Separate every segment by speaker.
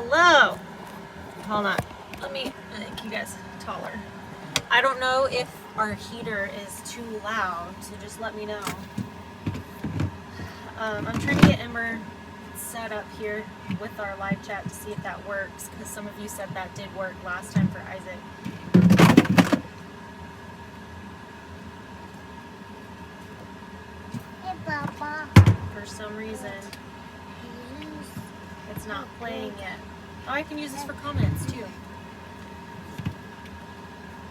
Speaker 1: Hello. Hold on. Let me make you guys taller. I don't know if our heater is too loud, so just let me know. I'm trying to get Ember set up here with our live chat to see if that works, because some of you said that did work last time for Isaac.
Speaker 2: Hey, Papa.
Speaker 1: For some reason, it's not playing yet. Oh, I can use this for comments too.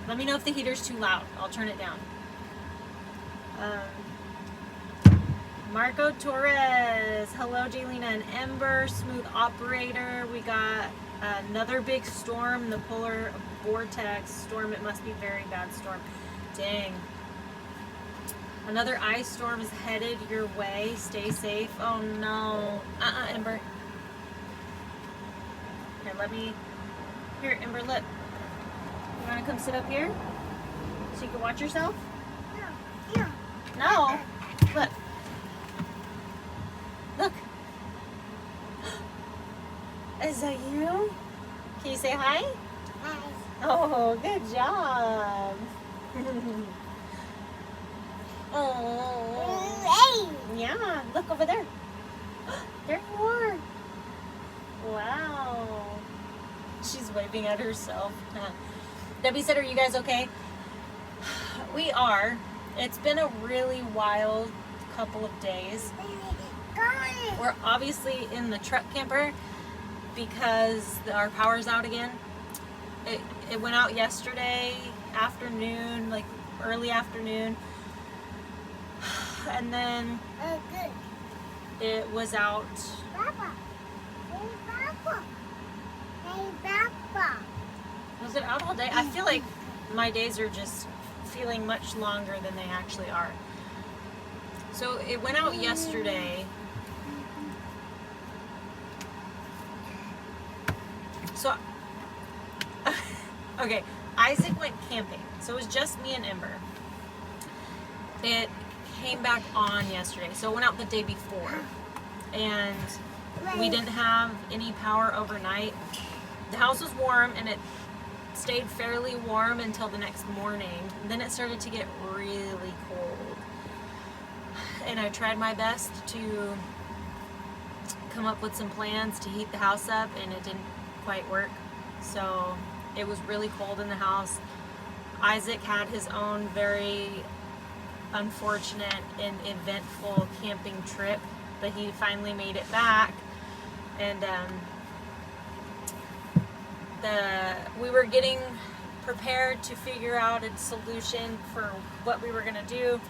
Speaker 1: Let me know if the heater's too loud. I'll turn it down. Marco Torres. Hello, Jaylina and Ember. Smooth operator. We got another big storm, the polar vortex storm. It must be a very bad storm. Dang. Another ice storm is headed your way. Stay safe. Oh no. Ember. Here, let me. Here, Ember, look. You want to come sit up here so you can watch yourself? No. Look. Look. Is that you? Can you say hi?
Speaker 2: Hi.
Speaker 1: Oh, good job. Oh. Yeah, look over there. There you are. Wow. She's waving at herself. Debbie said, are you guys okay? We are. It's been a really wild couple of days. We're obviously in the truck camper because our power's out again. It went out yesterday afternoon, like early afternoon. And then it was out.
Speaker 2: Papa. Hey, Papa. Hey, Papa.
Speaker 1: Was it out all day? I feel like my days are just feeling much longer than they actually are. So it went out yesterday. So, okay, Isaac went camping. So it was just me and Ember. It came back on yesterday. So it went out the day before. And we didn't have any power overnight. The house was warm and it stayed fairly warm until the next morning. Then it started to get really cold. And I tried my best to come up with some plans to heat the house up, and it didn't quite work. So it was really cold in the house. Isaac had his own very unfortunate and eventful camping trip, but he finally made it back. And we were getting prepared to figure out a solution for what we were going to do.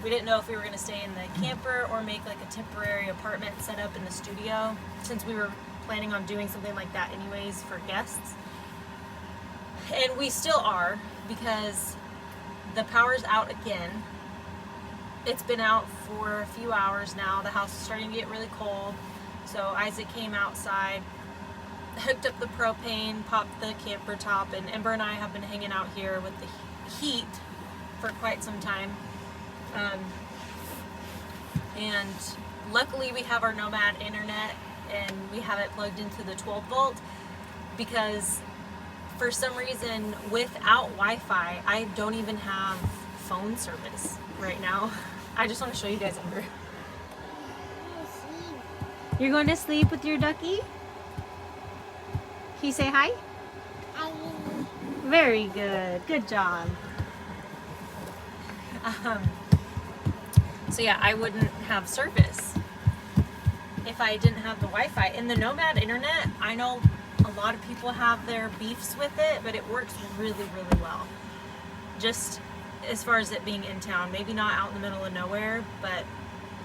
Speaker 1: We didn't know if we were going to stay in the camper or make like a temporary apartment set up in the studio, since we were planning on doing something like that anyways for guests. And we still are, because the power's out again. It's been out for a few hours now. The house is starting to get really cold. So Isaac came outside, hooked up the propane, popped the camper top, and Ember and I have been hanging out here with the heat for quite some time. And luckily we have our Nomad internet, and we have it plugged into the 12 volt, because for some reason without Wi-Fi I don't even have phone service right now. I just want to show you guys Ember. You're going to sleep with your ducky? Can you say hi?
Speaker 2: Hi.
Speaker 1: Very good. Good job. So yeah, I wouldn't have service if I didn't have the Wi-Fi. In the Nomad internet, I know a lot of people have their beefs with it, but it works really, really well. Just as far as it being in town, maybe not out in the middle of nowhere, but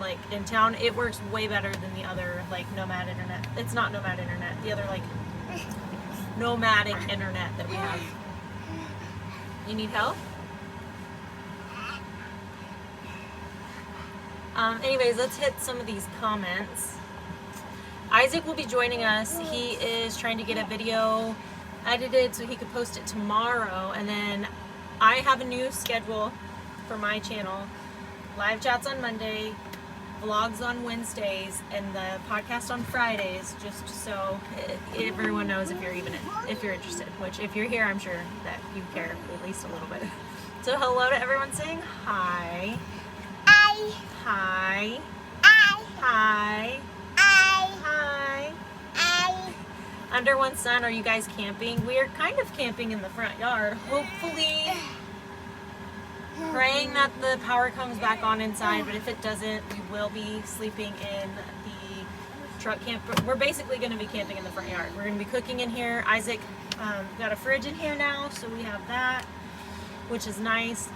Speaker 1: like in town, it works way better than the other like Nomad internet. It's not Nomad internet, the other like nomadic internet that we have. You need help? Anyways, let's hit some of these comments. Isaac will be joining us. He is trying to get a video edited so he could post it tomorrow. And then I have a new schedule for my channel. Live chats on Monday, vlogs on Wednesdays and the podcast on Fridays, just so everyone knows if you're interested. Which, if you're here, I'm sure that you care at least a little bit. So hello to everyone saying hi.
Speaker 2: I,
Speaker 1: Hi.
Speaker 2: I,
Speaker 1: Hi.
Speaker 2: I,
Speaker 1: Hi.
Speaker 2: I,
Speaker 1: Under one sun, are you guys camping? We are kind of camping in the front yard. Hopefully, praying that the power comes back on inside, but if it doesn't, we will be sleeping in the truck camp. We're basically going to be camping in the front yard. We're going to be cooking in here. Isaac got a fridge in here now, so we have that, which is nice.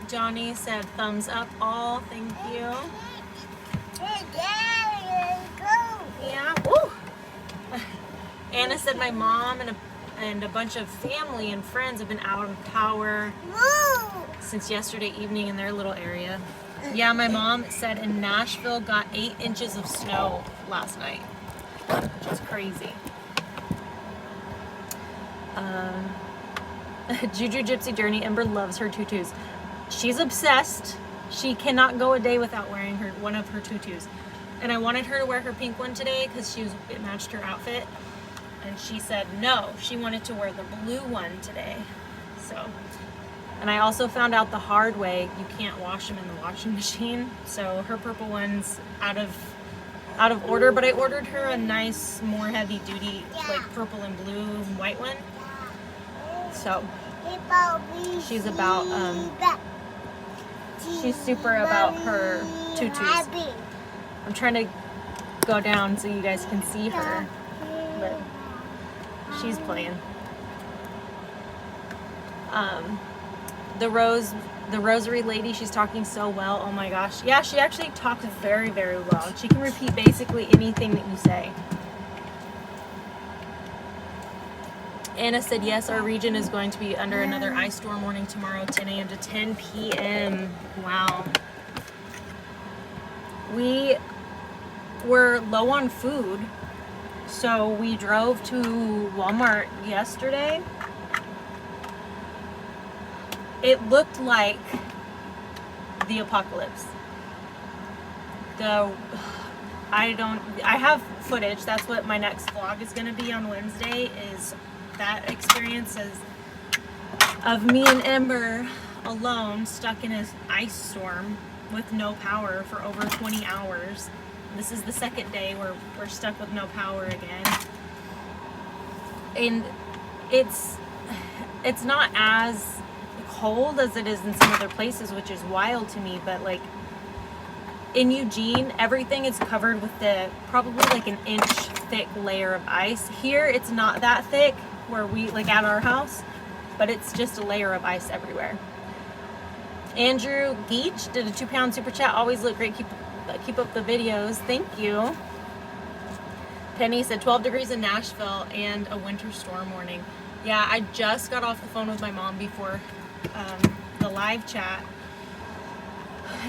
Speaker 1: Johnny said thumbs up all. Thank you. Yeah. Woo! Anna said my mom and a bunch of family and friends have been out of power since yesterday evening in their little area. Yeah, my mom said in Nashville got 8 inches of snow last night, which is crazy. Juju Gypsy Journey, Ember loves her tutus. She's obsessed. She cannot go a day without wearing one of her tutus. And I wanted her to wear her pink one today because it matched her outfit. And she said no, she wanted to wear the blue one today. So, and I also found out the hard way, you can't wash them in the washing machine. So her purple one's out of order, but I ordered her a nice, more heavy duty, like purple and blue and white one. So she's super about her tutus. I'm trying to go down so you guys can see her, but she's playing. The rosary lady, she's talking so well. Oh my gosh. Yeah, she actually talks very, very well. She can repeat basically anything that you say. Anna said, yes, our region is going to be under another ice storm warning tomorrow, 10 a.m. to 10 p.m. Wow. We were low on food, so we drove to Walmart yesterday. It looked like the apocalypse. I have footage. That's what my next vlog is going to be on Wednesday, is that experiences of me and Ember alone stuck in an ice storm with no power for over 20 hours. This is the second day where we're stuck with no power again. And it's not as cold as it is in some other places, which is wild to me, but like in Eugene, everything is covered with probably like an inch thick layer of ice. Here, it's not that thick where we, like at our house, but it's just a layer of ice everywhere. Andrew Geach did a 2-pound super chat. Always look great. Keep up the videos. Thank you. Penny said 12 degrees in Nashville and a winter storm warning. Yeah, I just got off the phone with my mom before the live chat.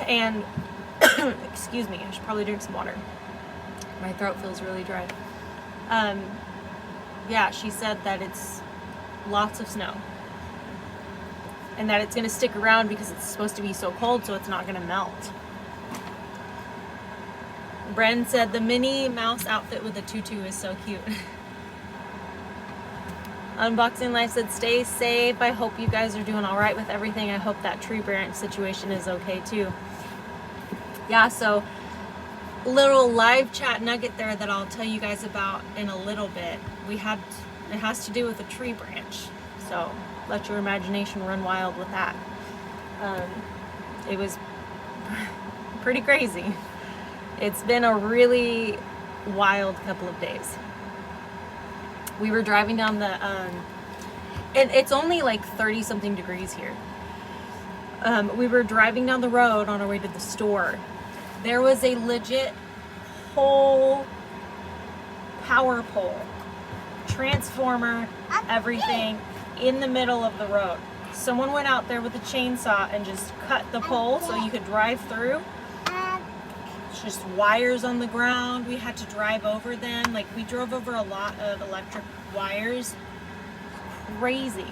Speaker 1: And excuse me, I should probably drink some water. My throat feels really dry. Yeah, she said that it's lots of snow. And that it's going to stick around because it's supposed to be so cold, so it's not going to melt. Bren said the Minnie Mouse outfit with the tutu is so cute. Unboxing Life said stay safe. I hope you guys are doing all right with everything. I hope that tree branch situation is okay too. Yeah, so little live chat nugget there that I'll tell you guys about in a little bit. It has to do with a tree branch. So let your imagination run wild with that. It was pretty crazy. It's been a really wild couple of days. We were driving down and it's only like 30 something degrees here. We were driving down the road on our way to the store. There was a legit whole power pole, transformer, everything in the middle of the road. Someone went out there with a chainsaw and just cut the pole so you could drive through. It's just wires on the ground. We had to drive over them. Like, we drove over a lot of electric wires. Crazy.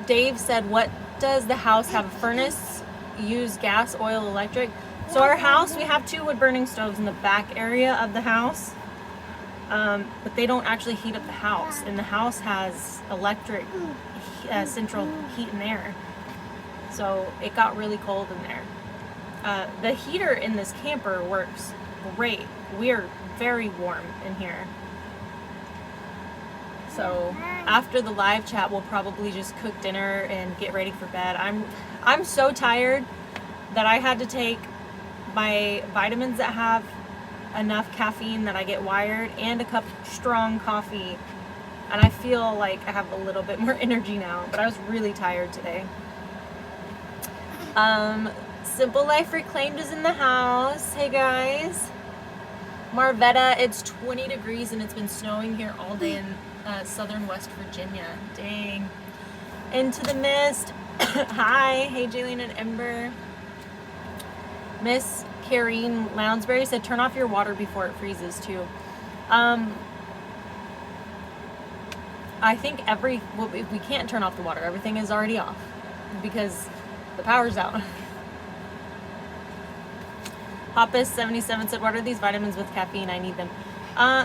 Speaker 1: Dave said, what does the house have? A furnace, use gas, oil, electric? So our house, we have 2 wood burning stoves in the back area of the house. But they don't actually heat up the house. And the house has electric central heat and air. So it got really cold in there. The heater in this camper works great. We're very warm in here. So after the live chat, we'll probably just cook dinner and get ready for bed. I'm so tired that I had to take my vitamins that have enough caffeine that I get wired and a cup of strong coffee. And I feel like I have a little bit more energy now, but I was really tired today. Simple Life Reclaimed is in the house. Hey guys. Marvetta, it's 20 degrees and it's been snowing here all day in southern West Virginia. Dang. Into the Mist. Hi. Hey, Jaylene and Ember. Miss Karine Lounsbury said, turn off your water before it freezes too. I think we can't turn off the water. Everything is already off because the power's out. Hoppus77 said, what are these vitamins with caffeine? I need them.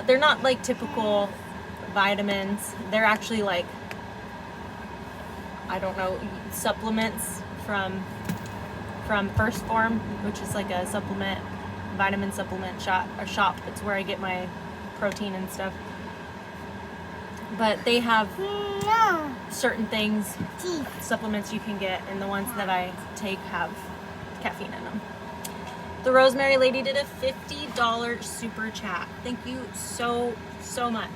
Speaker 1: They're not like typical vitamins. They're actually like, I don't know, supplements from First Form, which is like a vitamin supplement shop. It's where I get my protein and stuff. But they have certain things, supplements you can get, and the ones that I take have caffeine in them. The Rosemary Lady did a $50 super chat. Thank you so much.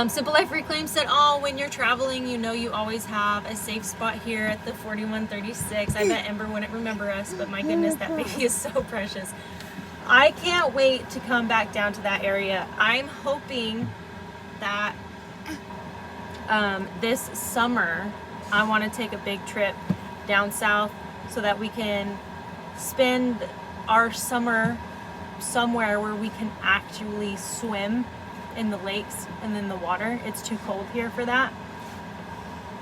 Speaker 1: Simple Life Reclaim said, oh, when you're traveling, you know you always have a safe spot here at the 4136. I bet Ember wouldn't remember us, but my goodness, that baby is so precious. I can't wait to come back down to that area. I'm hoping that this summer I want to take a big trip down south so that we can spend our summer somewhere where we can actually swim in the lakes and in the water. It's too cold here for that.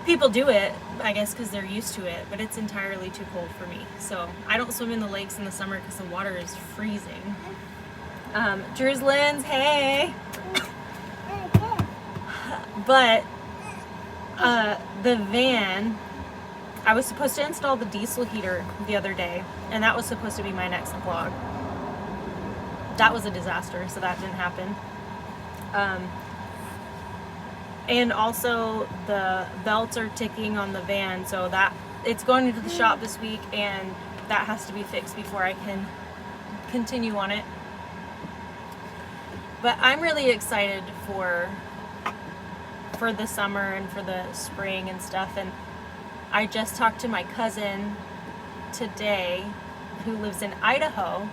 Speaker 1: People do it, I guess, because they're used to it, but it's entirely too cold for me. So I don't swim in the lakes in the summer because the water is freezing. Drew's Lens, hey! But the van, I was supposed to install the diesel heater the other day, and that was supposed to be my next vlog. That was a disaster, so that didn't happen. And also the belts are ticking on the van, so that it's going into the shop this week, and that has to be fixed before I can continue on it. But I'm really excited for the summer and for the spring and stuff. And I just talked to my cousin today who lives in Idaho,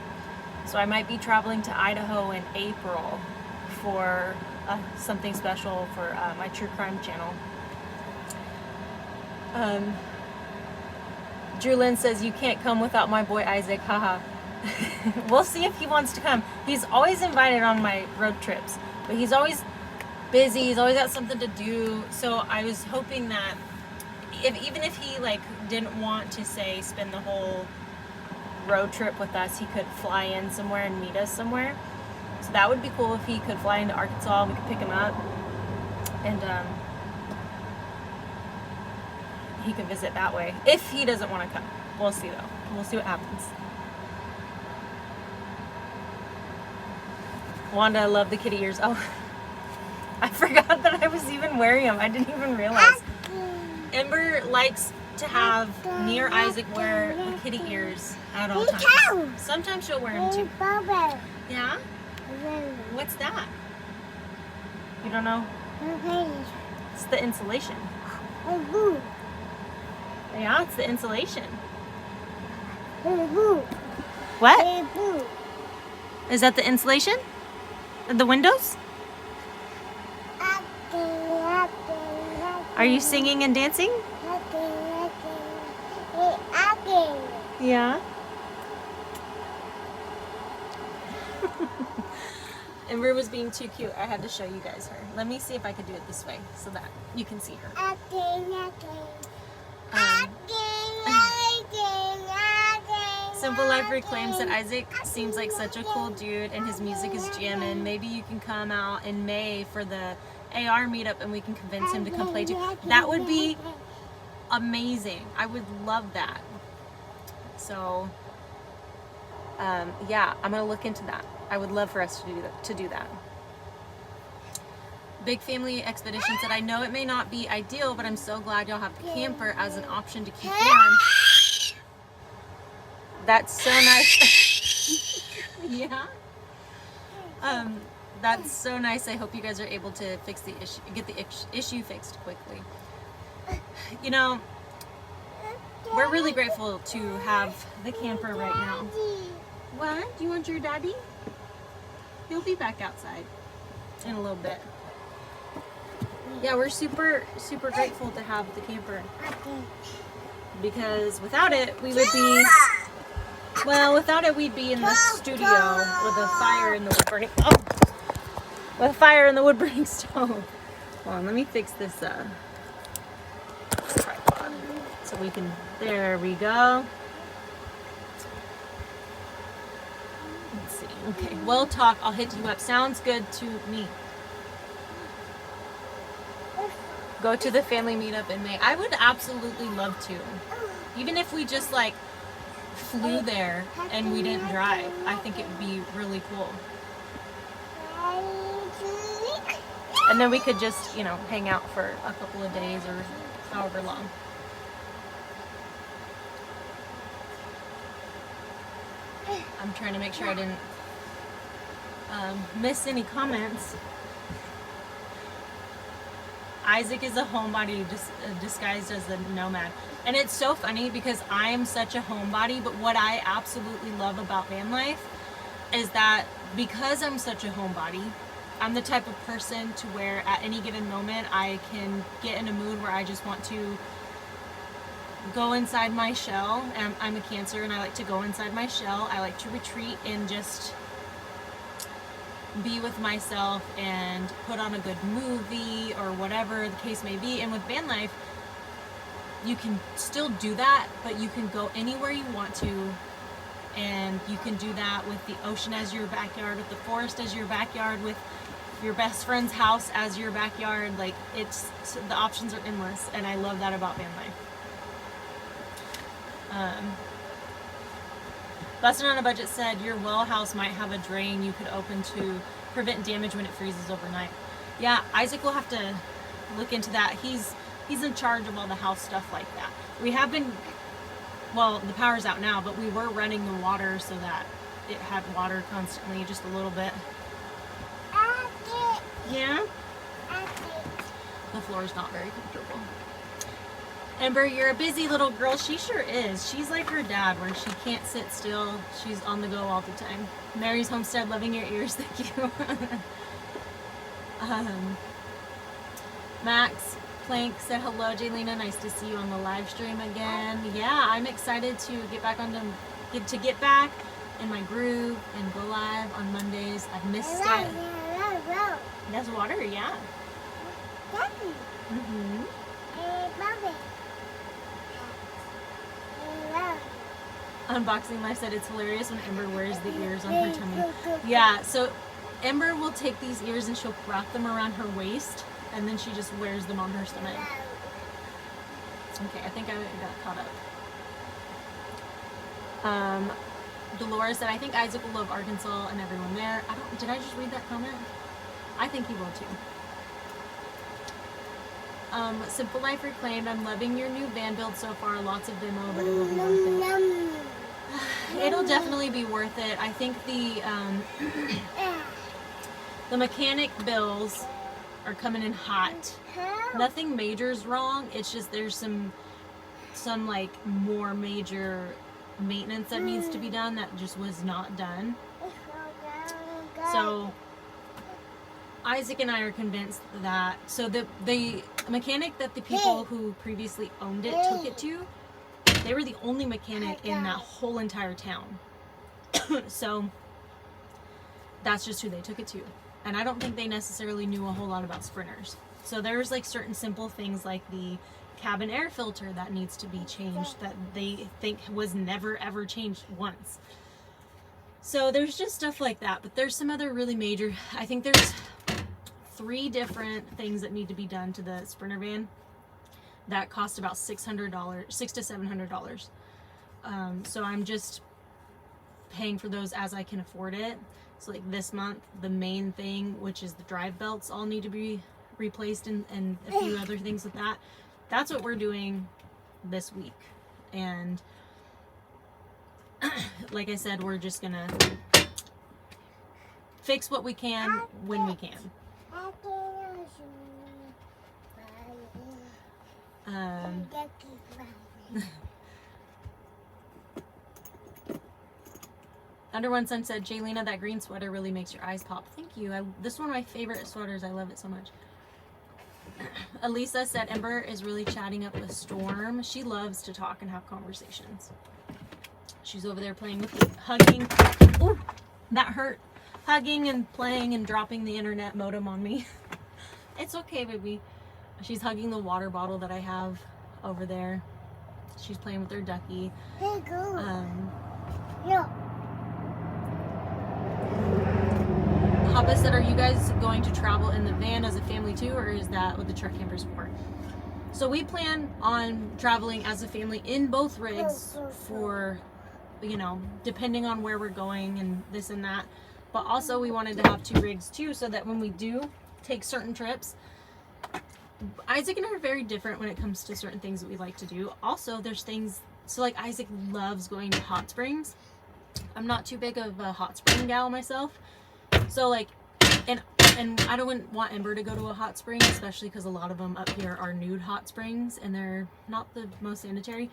Speaker 1: so I might be traveling to Idaho in April for something special for my true crime channel. Drew Lynn says, you can't come without my boy Isaac, haha. We'll see if he wants to come. He's always invited on my road trips, but he's always busy, he's always got something to do. So I was hoping that even if he like didn't want to say spend the whole road trip with us, he could fly in somewhere and meet us somewhere. So that would be cool if he could fly into Arkansas, we could pick him up, and he could visit that way. If he doesn't want to come. We'll see though. We'll see what happens. Wanda, I love the kitty ears. Oh, I forgot that I was even wearing them. I didn't even realize. Ember likes to have near Isaac wear the kitty ears at all times. Sometimes she'll wear them too. Yeah? What's that? You don't know? It's the insulation. Yeah, it's the insulation. What? Is that the insulation? The windows? Are you singing and dancing? Yeah. Ember was being too cute. I had to show you guys her. Let me see if I could do it this way so that you can see her. Simple Life Reclaims that Isaac seems like such a cool dude and his music is jamming. Maybe you can come out in May for the AR meetup and we can convince him to come play too. That would be amazing. I would love that. So, yeah, I'm gonna look into that. I would love for us to do that. Big Family Expedition said, I know it may not be ideal, but I'm so glad y'all have the camper as an option to keep warm. That's so nice. Yeah. That's so nice. I hope you guys are able to fix the issue, get the issue fixed quickly. You know, we're really grateful to have the camper right now. What? Do you want your daddy? He'll be back outside in a little bit. Yeah, we're super, super grateful to have the camper. Because without it, we would be, well, without it, we'd be in the studio with a fire in the wood burning, with a fire in the wood burning stove. Hold on, let me fix this tripod so we can, there we go. Let's see, okay, we'll talk, I'll hit you up. Sounds good to me. Go to the family meetup in May. I would absolutely love to. Even if we just like flew there and we didn't drive, I think it would be really cool. And then we could just, you know, hang out for a couple of days or however long. I'm trying to make sure I didn't miss any comments. Isaac is a homebody disguised as a nomad. And it's so funny because I am such a homebody, but what I absolutely love about van life is that because I'm such a homebody, I'm the type of person to where at any given moment I can get in a mood where I just want to go inside my shell. And I'm a Cancer and I like to go inside my shell. I like to retreat and just be with myself and put on a good movie or whatever the case may be. And with van life, you can still do that, but you can go anywhere you want to, and you can do that with the ocean as your backyard, with the forest as your backyard, with your best friend's house as your backyard. Like, it's, the options are endless, and I love that about van life. Bustin' on a Budget said your well house might have a drain you could open to prevent damage when it freezes overnight. Yeah, Isaac will have to look into that. He's in charge of all the house stuff like that. We have been, well, the power's out now, but we were running the water so that it had water constantly, just a little bit. Yeah? The floor is not very comfortable. Ember, you're a busy little girl. She sure is. She's like her dad, where she can't sit still. She's on the go all the time. Mary's Homestead, loving your ears. Thank you. Max Plank said hello, Jaylena. Nice to see you on the live stream again. Yeah, I'm excited to get back in my groove and go live on Mondays. I've missed it. That's water, yeah. Mm-hmm. Unboxing Life said it's hilarious when Ember wears the ears on her tummy. Yeah, so Ember will take these ears and she'll wrap them around her waist, and then she just wears them on her stomach. Okay, I think I got caught up. Dolores said, I think Isaac will love Arkansas and everyone there. Did I just read that comment? I think he will too. Simple Life Reclaimed, I'm loving your new van build so far. Lots of demo, but it will be worth it. It'll definitely be worth it. I think the mechanic bills are coming in hot. Nothing major's wrong. It's just there's some like more major maintenance that needs to be done that just was not done. So Isaac and I are convinced that, so the mechanic that the people who previously owned it took it to, they were the only mechanic in that whole entire town. So that's just who they took it to. and I don't think they necessarily knew a whole lot about sprinters. So there's like certain simple things like the cabin air filter that needs to be changed that they think was never ever changed once. So there's just stuff like that, but there's some other really major, I think there's 3 different things that need to be done to the Sprinter van that cost about $600 to $700. So I'm just paying for those as I can afford it. So like this month, the main thing, which is the drive belts, all need to be replaced, and a few other things with that. That's what we're doing this week. And like I said, we're just gonna fix what we can when we can. Under One Sun said, Jaylena, that green sweater really makes your eyes pop. Thank you. This is one of my favorite sweaters. I love it so much. Elisa said, Ember is really chatting up a storm. She loves to talk and have conversations. She's over there playing with the hugging. Ooh, that hurt. Hugging and playing and dropping the internet modem on me. It's okay, baby. She's hugging the water bottle that I have over there. She's playing with her ducky.
Speaker 2: Hey, go.
Speaker 1: No. Papa said, are you guys going to travel in the van as a family too, or is that what the truck campers for? So we plan on traveling as a family in both rigs for, you know, depending on where we're going and this and that. But also we wanted to have 2 rigs too, so that when we do take certain trips, Isaac and I are very different when it comes to certain things that we like to do. Also, there's things, so like Isaac loves going to hot springs. I'm not too big of a hot spring gal myself. So like, and I don't want Ember to go to a hot spring, especially because a lot of them up here are nude hot springs and they're not the most sanitary.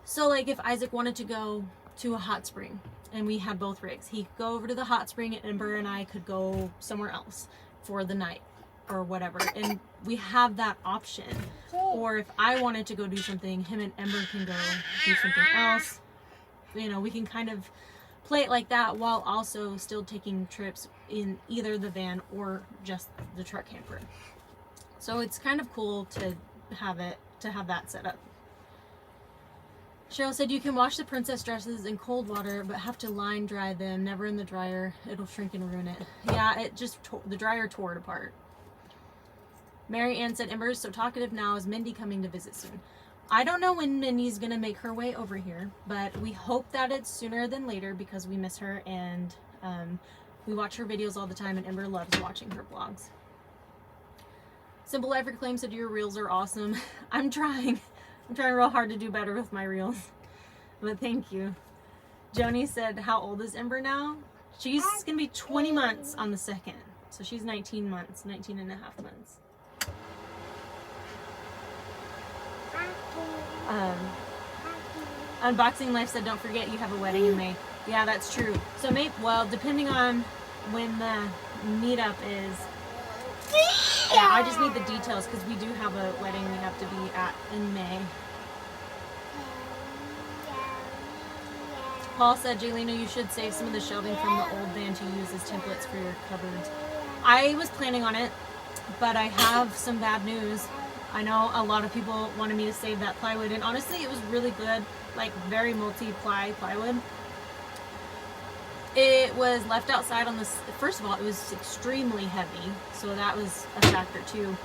Speaker 1: So like if Isaac wanted to go to a hot spring and we had both rigs, he could go over to the hot spring and Ember and I could go somewhere else for the night or whatever. And we have that option. Or if I wanted to go do something, him and Ember can go do something else. You know, we can kind of play it like that while also still taking trips in either the van or just the truck camper. So it's kind of cool to have that set up. Cheryl said, you can wash the princess dresses in cold water, but have to line dry them, never in the dryer. It'll shrink and ruin it. Yeah, it just, the dryer tore it apart. Mary Ann said, Ember is so talkative now. Is Mindy coming to visit soon? I don't know when Mindy's going to make her way over here, but we hope that it's sooner than later because we miss her and we watch her videos all the time, and Ember loves watching her vlogs. Simple Life Reclaimed said, your reels are awesome. I'm trying real hard to do better with my reels, but thank you. Joni said, how old is Ember now? She's going to be 20 months on the 2nd, so she's 19 and a half months. Unboxing Life said, don't forget you have a wedding in May. Yeah, that's true. So maybe, well, depending on when the meetup is, yeah, I just need the details because we do have a wedding we have to be at in May. Paul said, Jaylena, you should save some of the shelving from the old van to use as templates for your cupboards. I was planning on it, but I have some bad news. I know a lot of people wanted me to save that plywood, and honestly, it was really good, like very multi-ply plywood. It was left outside on this, first of all, it was extremely heavy, so that was a factor too.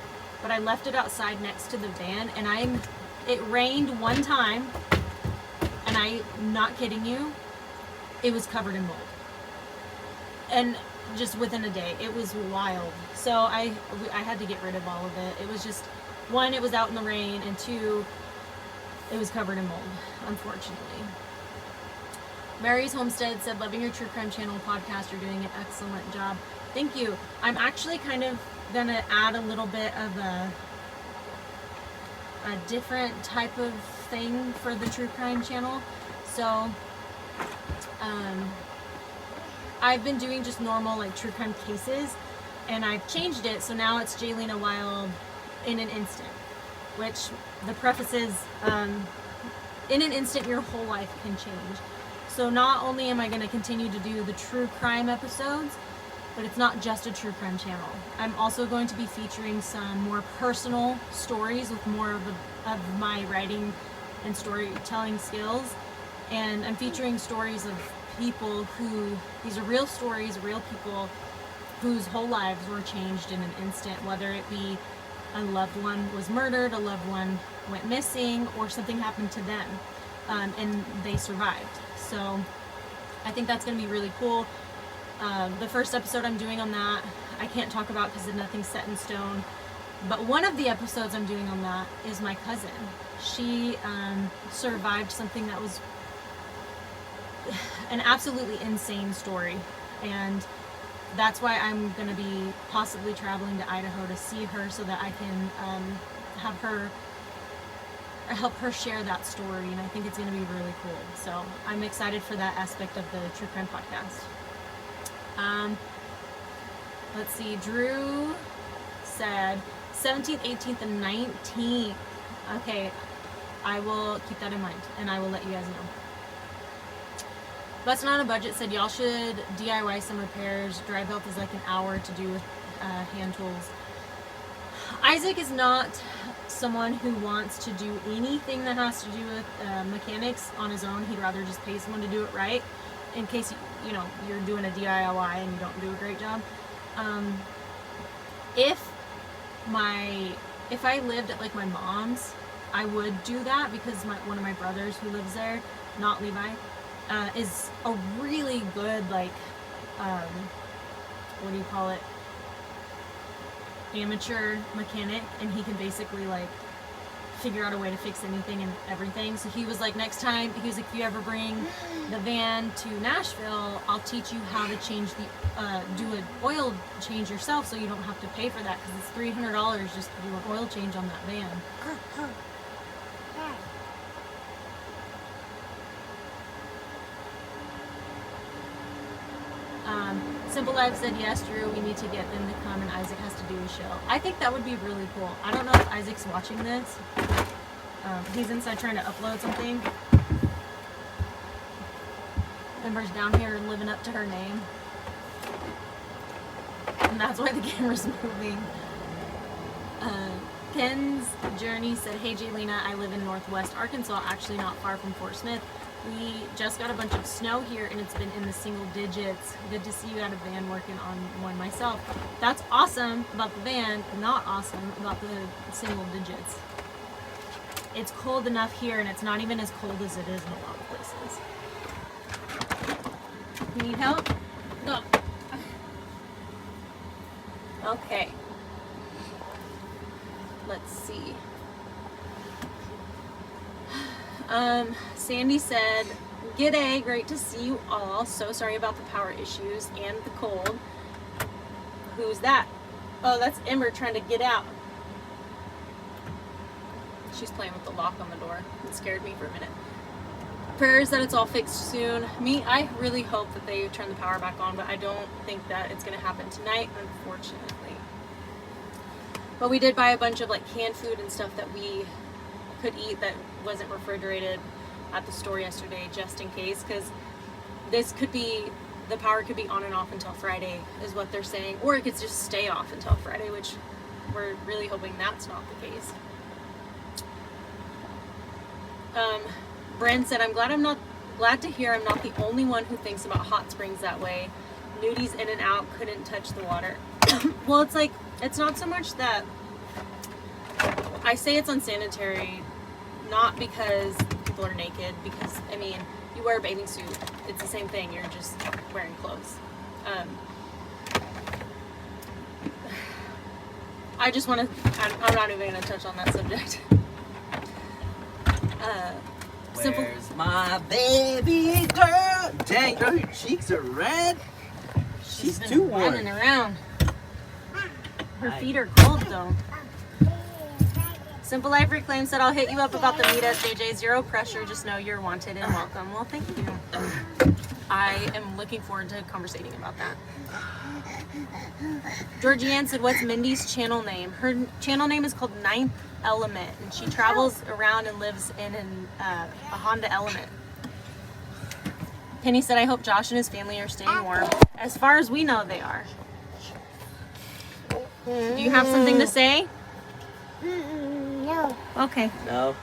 Speaker 1: But I left it outside next to the van, and it rained one time, and I'm not kidding you, it was covered in mold. And just within a day, it was wild. So I had to get rid of all of it. It was just, one, it was out in the rain, and 2, it was covered in mold, unfortunately. Mary's Homestead said, loving your true crime channel podcast. You're doing an excellent job. Thank you. I'm actually kind of gonna add a little bit of a different type of thing for the true crime channel. So I've been doing just normal like true crime cases, and I've changed it, so now it's Jaylena Wild in an instant, which the preface is in an instant your whole life can change. So not only am I going to continue to do the true crime episodes, but it's not just a true crime channel. I'm also going to be featuring some more personal stories with more of my writing and storytelling skills. And I'm featuring stories of people who, these are real stories, real people whose whole lives were changed in an instant, whether it be a loved one was murdered, a loved one went missing, or something happened to them, and they survived. So I think that's going to be really cool. The first episode I'm doing on that, I can't talk about because nothing's set in stone. But one of the episodes I'm doing on that is my cousin. She survived something that was an absolutely insane story. And that's why I'm going to be possibly traveling to Idaho to see her so that I can have her help her share that story. And I think it's going to be really cool. So I'm excited for that aspect of the True Crime Podcast. Let's see, Drew said 17th, 18th, and 19th. Okay, I will keep that in mind, and I will let you guys know. Bustin' on a Budget said y'all should DIY some repairs. Dry belt is like an hour to do with hand tools. Isaac is not someone who wants to do anything that has to do with mechanics on his own. He'd rather just pay someone to do it right, in case you know you're doing a DIY and you don't do a great job. If I lived at like my mom's, I would do that because one of my brothers who lives there, not Levi, is a really good like what do you call it, amateur mechanic, and he can basically like figure out a way to fix anything and everything. So he was like, next time, he was like, if you ever bring the van to Nashville, I'll teach you how to change do an oil change yourself, so you don't have to pay for that, because it's $300 just to do an oil change on that van. Simple Life said, yes, Drew, we need to get them to come and Isaac has to do a show. I think that would be really cool. I don't know if Isaac's watching this. He's inside trying to upload something. Ember's down here living up to her name. And that's why the camera's moving. Ken's Journey said, hey Jaylena, I live in Northwest Arkansas, actually not far from Fort Smith. We just got a bunch of snow here and it's been in the single digits. Good to see you at a van working on one myself. That's awesome about the van, not awesome about the single digits. It's cold enough here and it's not even as cold as it is in a lot of places. You need help? No. Okay. Let's see. Sandy said, g'day, great to see you all. So sorry about the power issues and the cold. Who's that? Oh, that's Ember trying to get out. She's playing with the lock on the door. It scared me for a minute. Prayers that it's all fixed soon. I really hope that they turn the power back on, but I don't think that it's going to happen tonight, unfortunately. But we did buy a bunch of like canned food and stuff that we could eat that wasn't refrigerated at the store yesterday, just in case, because the power could be on and off until Friday is what they're saying, or it could just stay off until Friday, which we're really hoping that's not the case. Bren said, I'm glad to hear I'm not the only one who thinks about hot springs that way. Nudies in and out, couldn't touch the water. Well, it's like, it's not so much that I say it's unsanitary, not because people are naked, because, I mean, you wear a bathing suit. It's the same thing. You're just wearing clothes. I just want to, I'm not even going to touch on that subject.
Speaker 3: Where's my baby girl? Dang, girl, your cheeks are red. She's too warm.
Speaker 1: Running around. Her feet are cold, though. Simple Life Reclaim said, I'll hit you up about the meetup, JJ. Zero pressure. Just know you're wanted and welcome. Well, thank you. I am looking forward to conversating about that. Georgianne said, what's Mindy's channel name? Her channel name is called Ninth Element, and she travels around and lives in a Honda Element. Penny said, I hope Josh and his family are staying warm. As far as we know, they are. Do you have something to say?
Speaker 2: No.
Speaker 1: Okay.
Speaker 3: No.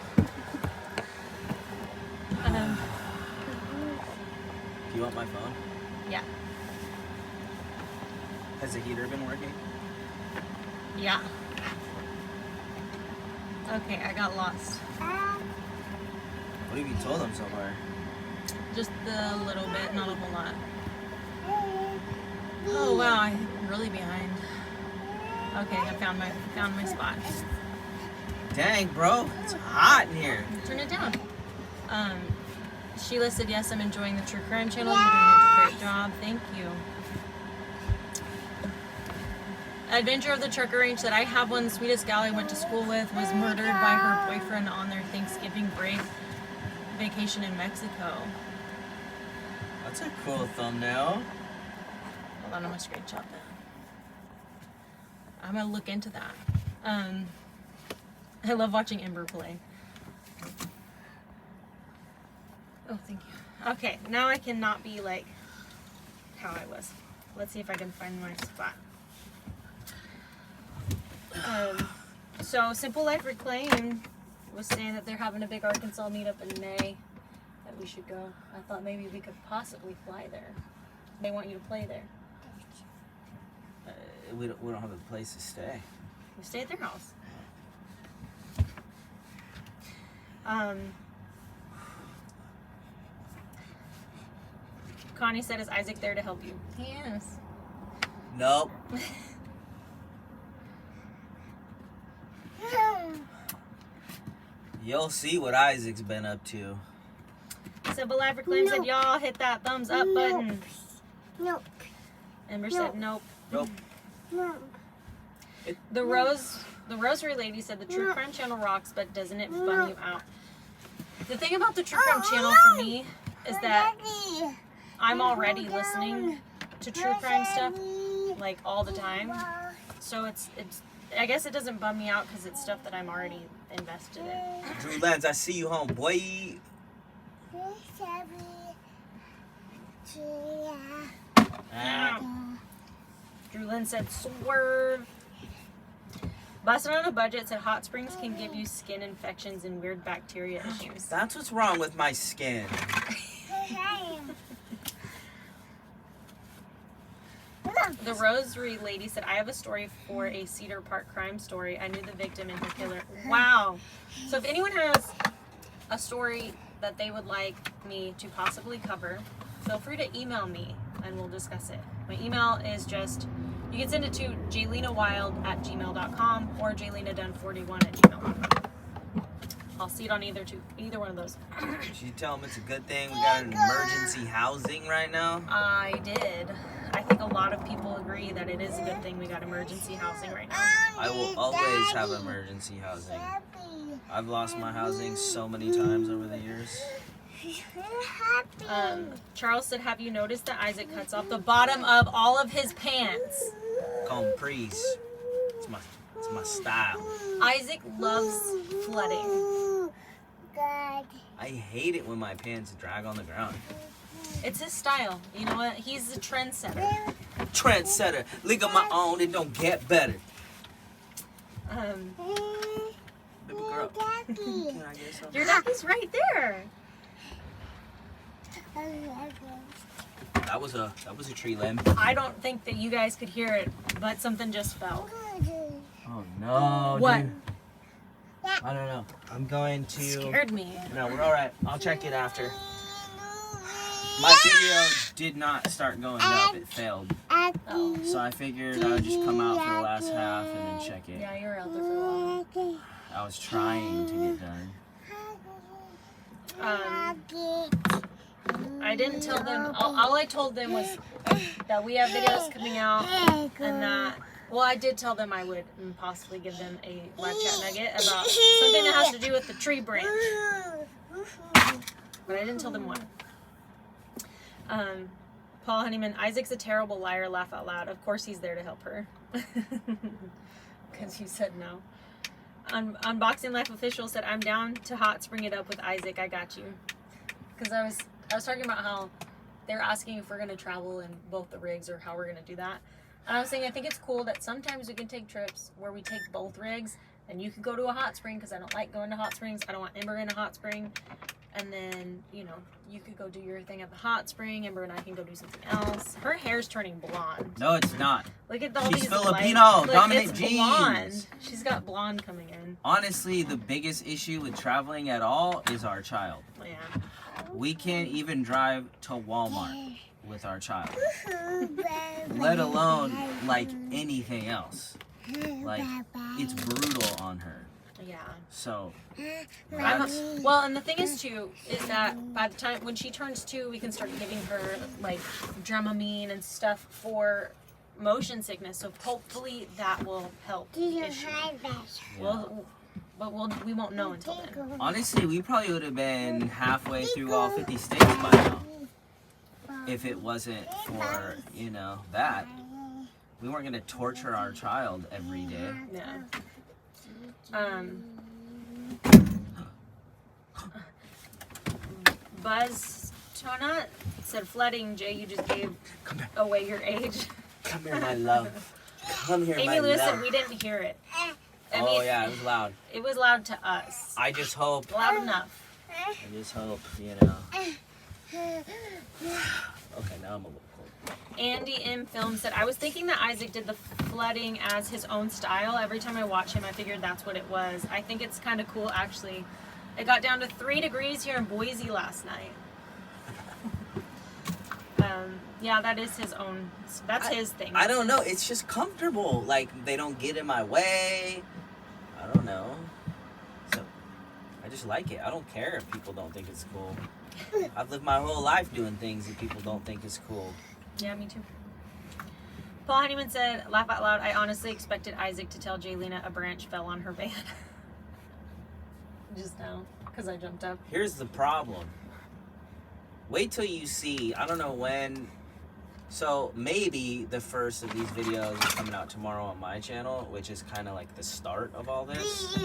Speaker 3: Do you want my phone?
Speaker 1: Yeah.
Speaker 3: Has the heater been working?
Speaker 1: Yeah. Okay, I got lost.
Speaker 3: What have you told them so far?
Speaker 1: Just a little bit, not a whole lot. Oh wow, I'm really behind. Okay, I found my spot.
Speaker 3: Dang, bro, it's hot in here.
Speaker 1: Turn it down. Sheila said, yes, I'm enjoying the True Crime channel. You're doing a great job. Thank you. Adventure of the Trucker Range said, I have one. The sweetest gal I went to school with was murdered by her boyfriend on their Thanksgiving break vacation in Mexico.
Speaker 3: That's a cool thumbnail.
Speaker 1: Hold on, I'm gonna screenshot that. I'm gonna look into that. I love watching Ember play. Oh, thank you. Okay, now I cannot be like how I was. Let's see if I can find my spot. So Simple Life Reclaim was saying that they're having a big Arkansas meetup in May that we should go. I thought maybe we could possibly fly there. They want you to play there.
Speaker 3: We don't have a place to stay.
Speaker 1: We stay at their house. Connie said, is Isaac there to help you? Yes.
Speaker 3: Nope. You'll see what Isaac's been up to.
Speaker 1: Simple Life Reclaim said, y'all hit that thumbs up button.
Speaker 2: Nope.
Speaker 1: Ember said, nope.
Speaker 3: Nope.
Speaker 2: Nope.
Speaker 1: The Rosary Lady said, the True Crime channel rocks, but doesn't it bum you out? The thing about the True Crime channel for me is that I'm already listening to true crime stuff like all the time. So it's I guess it doesn't bum me out because it's stuff that I'm already invested in.
Speaker 3: Drew Lenz, I see you home, boy.
Speaker 1: Drew Lynn said, swerve. Busted on a Budget said, hot springs can give you skin infections and weird bacteria issues.
Speaker 3: That's what's wrong with my skin.
Speaker 1: The Rosary Lady said, I have a story for a Cedar Park crime story. I knew the victim and her killer. Wow. So if anyone has a story that they would like me to possibly cover, feel free to email me and we'll discuss it. My email is just, you can send it to jaylenawild@gmail.com or jaylenadunn41@gmail.com. I'll see it on either one of those.
Speaker 3: Should you tell them it's a good thing we got an emergency housing right now?
Speaker 1: I did. I think a lot of people agree that it is a good thing we got emergency housing right now.
Speaker 3: I will always have emergency housing. I've lost my housing so many times over the years.
Speaker 1: Charles said, have you noticed that Isaac cuts off the bottom of all of his pants?
Speaker 3: Caprice. It's my style.
Speaker 1: Isaac loves flooding.
Speaker 3: I hate it when my pants drag on the ground.
Speaker 1: It's his style. You know what? He's a trendsetter.
Speaker 3: Trendsetter. League of my own, it don't get better. Baby girl. Can I get something?
Speaker 1: Your ducky's right there.
Speaker 3: That was a tree limb.
Speaker 1: I don't think that you guys could hear it, but something just fell.
Speaker 3: Oh no.
Speaker 1: What?
Speaker 3: Dude. I don't know. I'm going to.
Speaker 1: Scared me.
Speaker 3: No, we're all right. I'll check it after. My video did not start going up. It failed.
Speaker 1: Oh.
Speaker 3: So I figured I would just come out for the last half and then check it.
Speaker 1: Yeah, you were out there for a while.
Speaker 3: I was trying to get done.
Speaker 1: I didn't tell them. All I told them was that we have videos coming out, and that. Well, I did tell them I would possibly give them a live chat nugget about something that has to do with the tree branch, but I didn't tell them what. Paul Honeyman, Isaac's a terrible liar. Laugh out loud. Of course, he's there to help her, because you said no. Unboxing Life Official said, I'm down to hot spring it up with Isaac. I got you. Because I was talking about how they're asking if we're going to travel in both the rigs or how we're going to do that. And I was saying I think it's cool that sometimes we can take trips where we take both rigs, and you could go to a hot spring because I don't like going to hot springs. I don't want Ember in a hot spring. And then, you know, you could go do your thing at the hot spring. Ember and I can go do something else. Her hair's turning blonde.
Speaker 3: No, it's not.
Speaker 1: Look at all
Speaker 3: She's
Speaker 1: these
Speaker 3: Filipino.
Speaker 1: lights. Look,
Speaker 3: Dominant
Speaker 1: it's
Speaker 3: genes.
Speaker 1: blonde. She's got blonde coming in.
Speaker 3: Honestly, the biggest issue with traveling at all is our child.
Speaker 1: Yeah.
Speaker 3: We can't even drive to Walmart with our child, let alone like anything else. Like, it's brutal on her.
Speaker 1: Yeah.
Speaker 3: So,
Speaker 1: Well, and the thing is too, is that by the time when she turns 2, we can start giving her like Dramamine and stuff for motion sickness. So hopefully that will help. We won't know until then.
Speaker 3: honestly, we probably would have been halfway through all 50 states by now if it wasn't for, you know, that. We weren't going to torture our child every day.
Speaker 1: Yeah. Buzz Tona said, flooding, Jay, you just gave away your age.
Speaker 3: Come here, my love. Come here, my
Speaker 1: Amy Lewis
Speaker 3: love.
Speaker 1: said we didn't hear it. I
Speaker 3: Oh,
Speaker 1: mean,
Speaker 3: yeah, it was loud.
Speaker 1: It was loud to us.
Speaker 3: I just hope,
Speaker 1: Loud enough.
Speaker 3: you know. Okay, now I'm a little cold.
Speaker 1: Andy M. Film said, I was thinking that Isaac did the flooding as his own style. Every time I watch him, I figured that's what it was. I think it's kind of cool, actually. It got down to 3 degrees here in Boise last night. Yeah, that is his own. That's his thing.
Speaker 3: I don't know. It's just comfortable. Like, they don't get in my way. I don't know. So, I just like it. I don't care if people don't think it's cool. I've lived my whole life doing things that people don't think is cool.
Speaker 1: Yeah, me too. Paul Honeyman said, laugh out loud, I honestly expected Isaac to tell Jaylena a branch fell on her van. Just now, because I jumped up.
Speaker 3: Here's the problem. Wait till you see, I don't know when, so maybe the first of these videos is coming out tomorrow on my channel, which is kind of like the start of all this.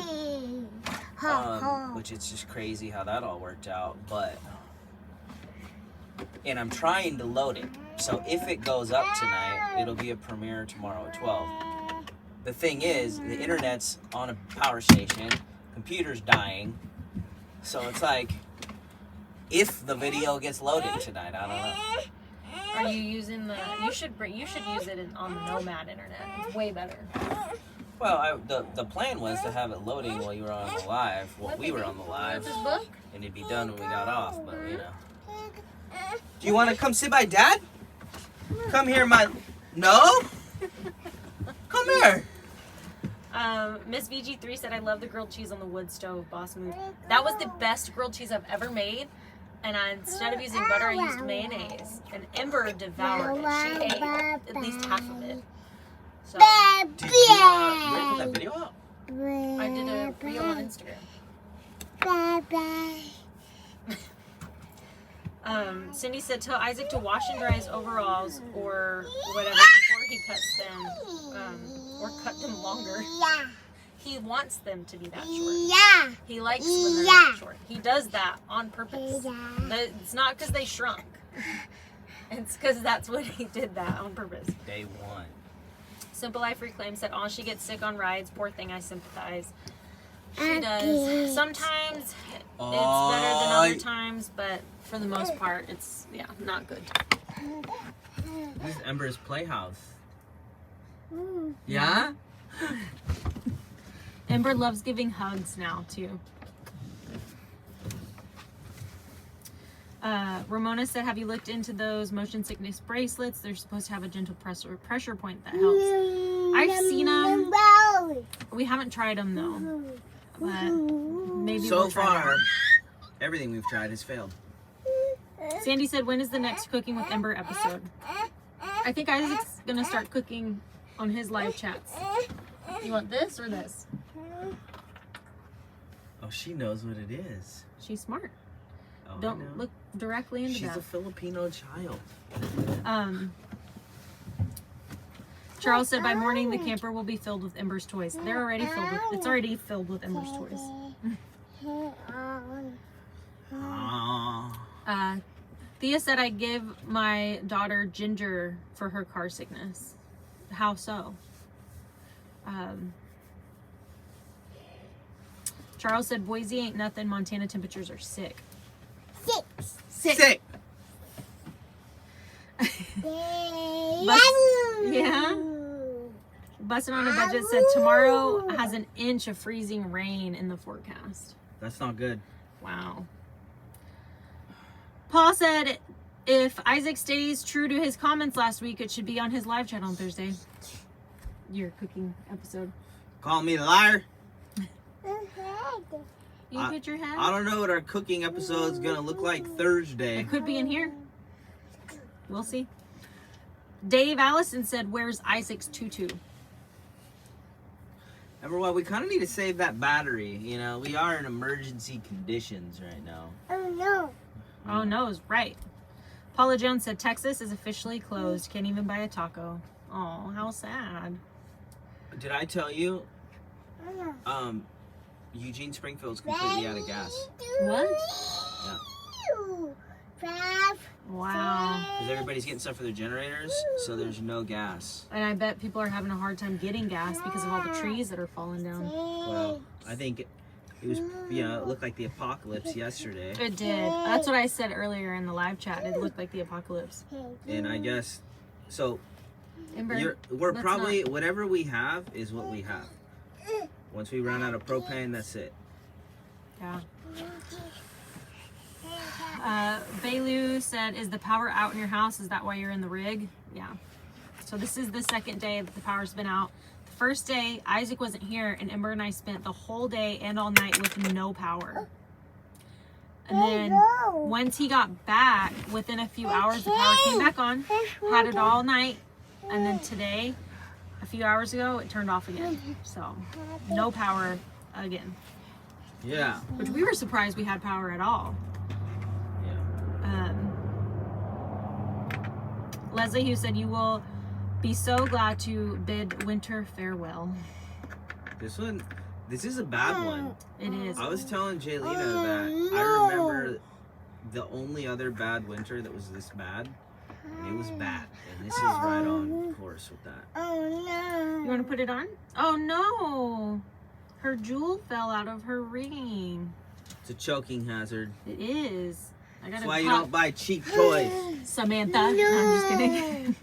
Speaker 3: Which is just crazy how that all worked out, but, and I'm trying to load it. So if it goes up tonight, it'll be a premiere tomorrow at 12. The thing is, the internet's on a power station, computer's dying, so it's like, if the video gets loaded tonight, I don't know.
Speaker 1: Are you using the? You should use it on the Nomad internet. It's way better.
Speaker 3: Well, the plan was to have it loading while you were on the live. Well, we were on the live,
Speaker 1: This book?
Speaker 3: and it'd be done when we got off. But you know. Do you want to come sit by Dad? Come here, my. No. Come here.
Speaker 1: Miss VG3 said, I love the grilled cheese on the wood stove, boss move. That was the best grilled cheese I've ever made. And instead of using butter, I used mayonnaise. And Ember devoured it. She ate at least half of it. So
Speaker 3: Did you put that video up?
Speaker 1: I did a reel on Instagram. Cindy said, tell Isaac to wash and dry his overalls or whatever before he cuts them, or cut them longer. He wants them to be that short. He likes when they're that short. He does that on purpose. It's not because they shrunk. It's because that's what he did that on purpose.
Speaker 3: Day one.
Speaker 1: Simple Life Reclaim said, oh, she gets sick on rides. Poor thing, I sympathize. She does. Sometimes it's better than other times, but for the most part, it's, not good.
Speaker 3: This is Ember's playhouse. Yeah?
Speaker 1: Ember loves giving hugs now, too. Ramona said, have you looked into those motion sickness bracelets? They're supposed to have a gentle pressure point that helps. I've seen them. We haven't tried them, though. But maybe
Speaker 3: So
Speaker 1: we'll try
Speaker 3: far,
Speaker 1: them.
Speaker 3: everything we've tried has failed.
Speaker 1: Sandy said, when is the next Cooking with Ember episode? I think Isaac's going to start cooking on his live chats. You want this or this?
Speaker 3: Oh, she knows what it is.
Speaker 1: She's smart.
Speaker 3: Oh, I know.
Speaker 1: Don't look directly into
Speaker 3: She's
Speaker 1: that.
Speaker 3: a Filipino child.
Speaker 1: Charles said by morning the camper will be filled with Ember's toys. It's already filled with Ember's toys.
Speaker 3: Aww.
Speaker 1: Thea said I give my daughter ginger for her car sickness. How so? Charles said Boise ain't nothing. Montana temperatures are sick.
Speaker 2: Six.
Speaker 1: Yeah. Bustin' on a Budget said tomorrow has an inch of freezing rain in the forecast.
Speaker 3: That's not good.
Speaker 1: Wow. Paul said if Isaac stays true to his comments last week, it should be on his live chat on Thursday. Your cooking episode.
Speaker 3: Call me a liar.
Speaker 1: You hit your head?
Speaker 3: I don't know what our cooking episode's gonna look like Thursday.
Speaker 1: It could be in here. We'll see. Dave Allison said, where's Isaac's tutu?
Speaker 3: Remember what? We kind of need to save that battery. You know, we are in emergency conditions right now.
Speaker 2: Oh no.
Speaker 1: Oh no, is right. Paula Jones said Texas is officially closed. Can't even buy a taco. Oh, how sad.
Speaker 3: Did I tell you? Eugene Springfield's completely out of gas.
Speaker 1: What?
Speaker 3: Yeah.
Speaker 1: Wow.
Speaker 3: Because everybody's getting stuff for their generators, so there's no gas.
Speaker 1: And I bet people are having a hard time getting gas because of all the trees that are falling down.
Speaker 3: Well, I think it was, you know, it looked like the apocalypse yesterday.
Speaker 1: It did. That's what I said earlier in the live chat. It looked like the apocalypse.
Speaker 3: And I guess, so
Speaker 1: Ember,
Speaker 3: we're
Speaker 1: let's
Speaker 3: probably, whatever we have is what we have. Once we run out of propane, that's it.
Speaker 1: Yeah. Bailu said, is the power out in your house? Is that why you're in the rig? Yeah. So this is the second day that the power's been out. The first day, Isaac wasn't here, and Ember and I spent the whole day and all night with no power. And then once he got back, within a few hours, the power came back on. Had it all night. And then today, a few hours ago, it turned off again. So, no power again.
Speaker 3: Yeah.
Speaker 1: Which we were surprised we had power at all.
Speaker 3: Yeah.
Speaker 1: Leslie Hughes said, you will be so glad to bid winter farewell.
Speaker 3: This is a bad one.
Speaker 1: It is.
Speaker 3: I was telling Jaylina that I remember the only other bad winter that was this bad. And it was bad. And this is right on course with that.
Speaker 2: Oh no.
Speaker 1: You want to put it on? Oh no. Her jewel fell out of her ring.
Speaker 3: It's a choking hazard.
Speaker 1: It is. I gotta
Speaker 3: That's why you don't buy cheap toys.
Speaker 1: Samantha. No, I'm just kidding.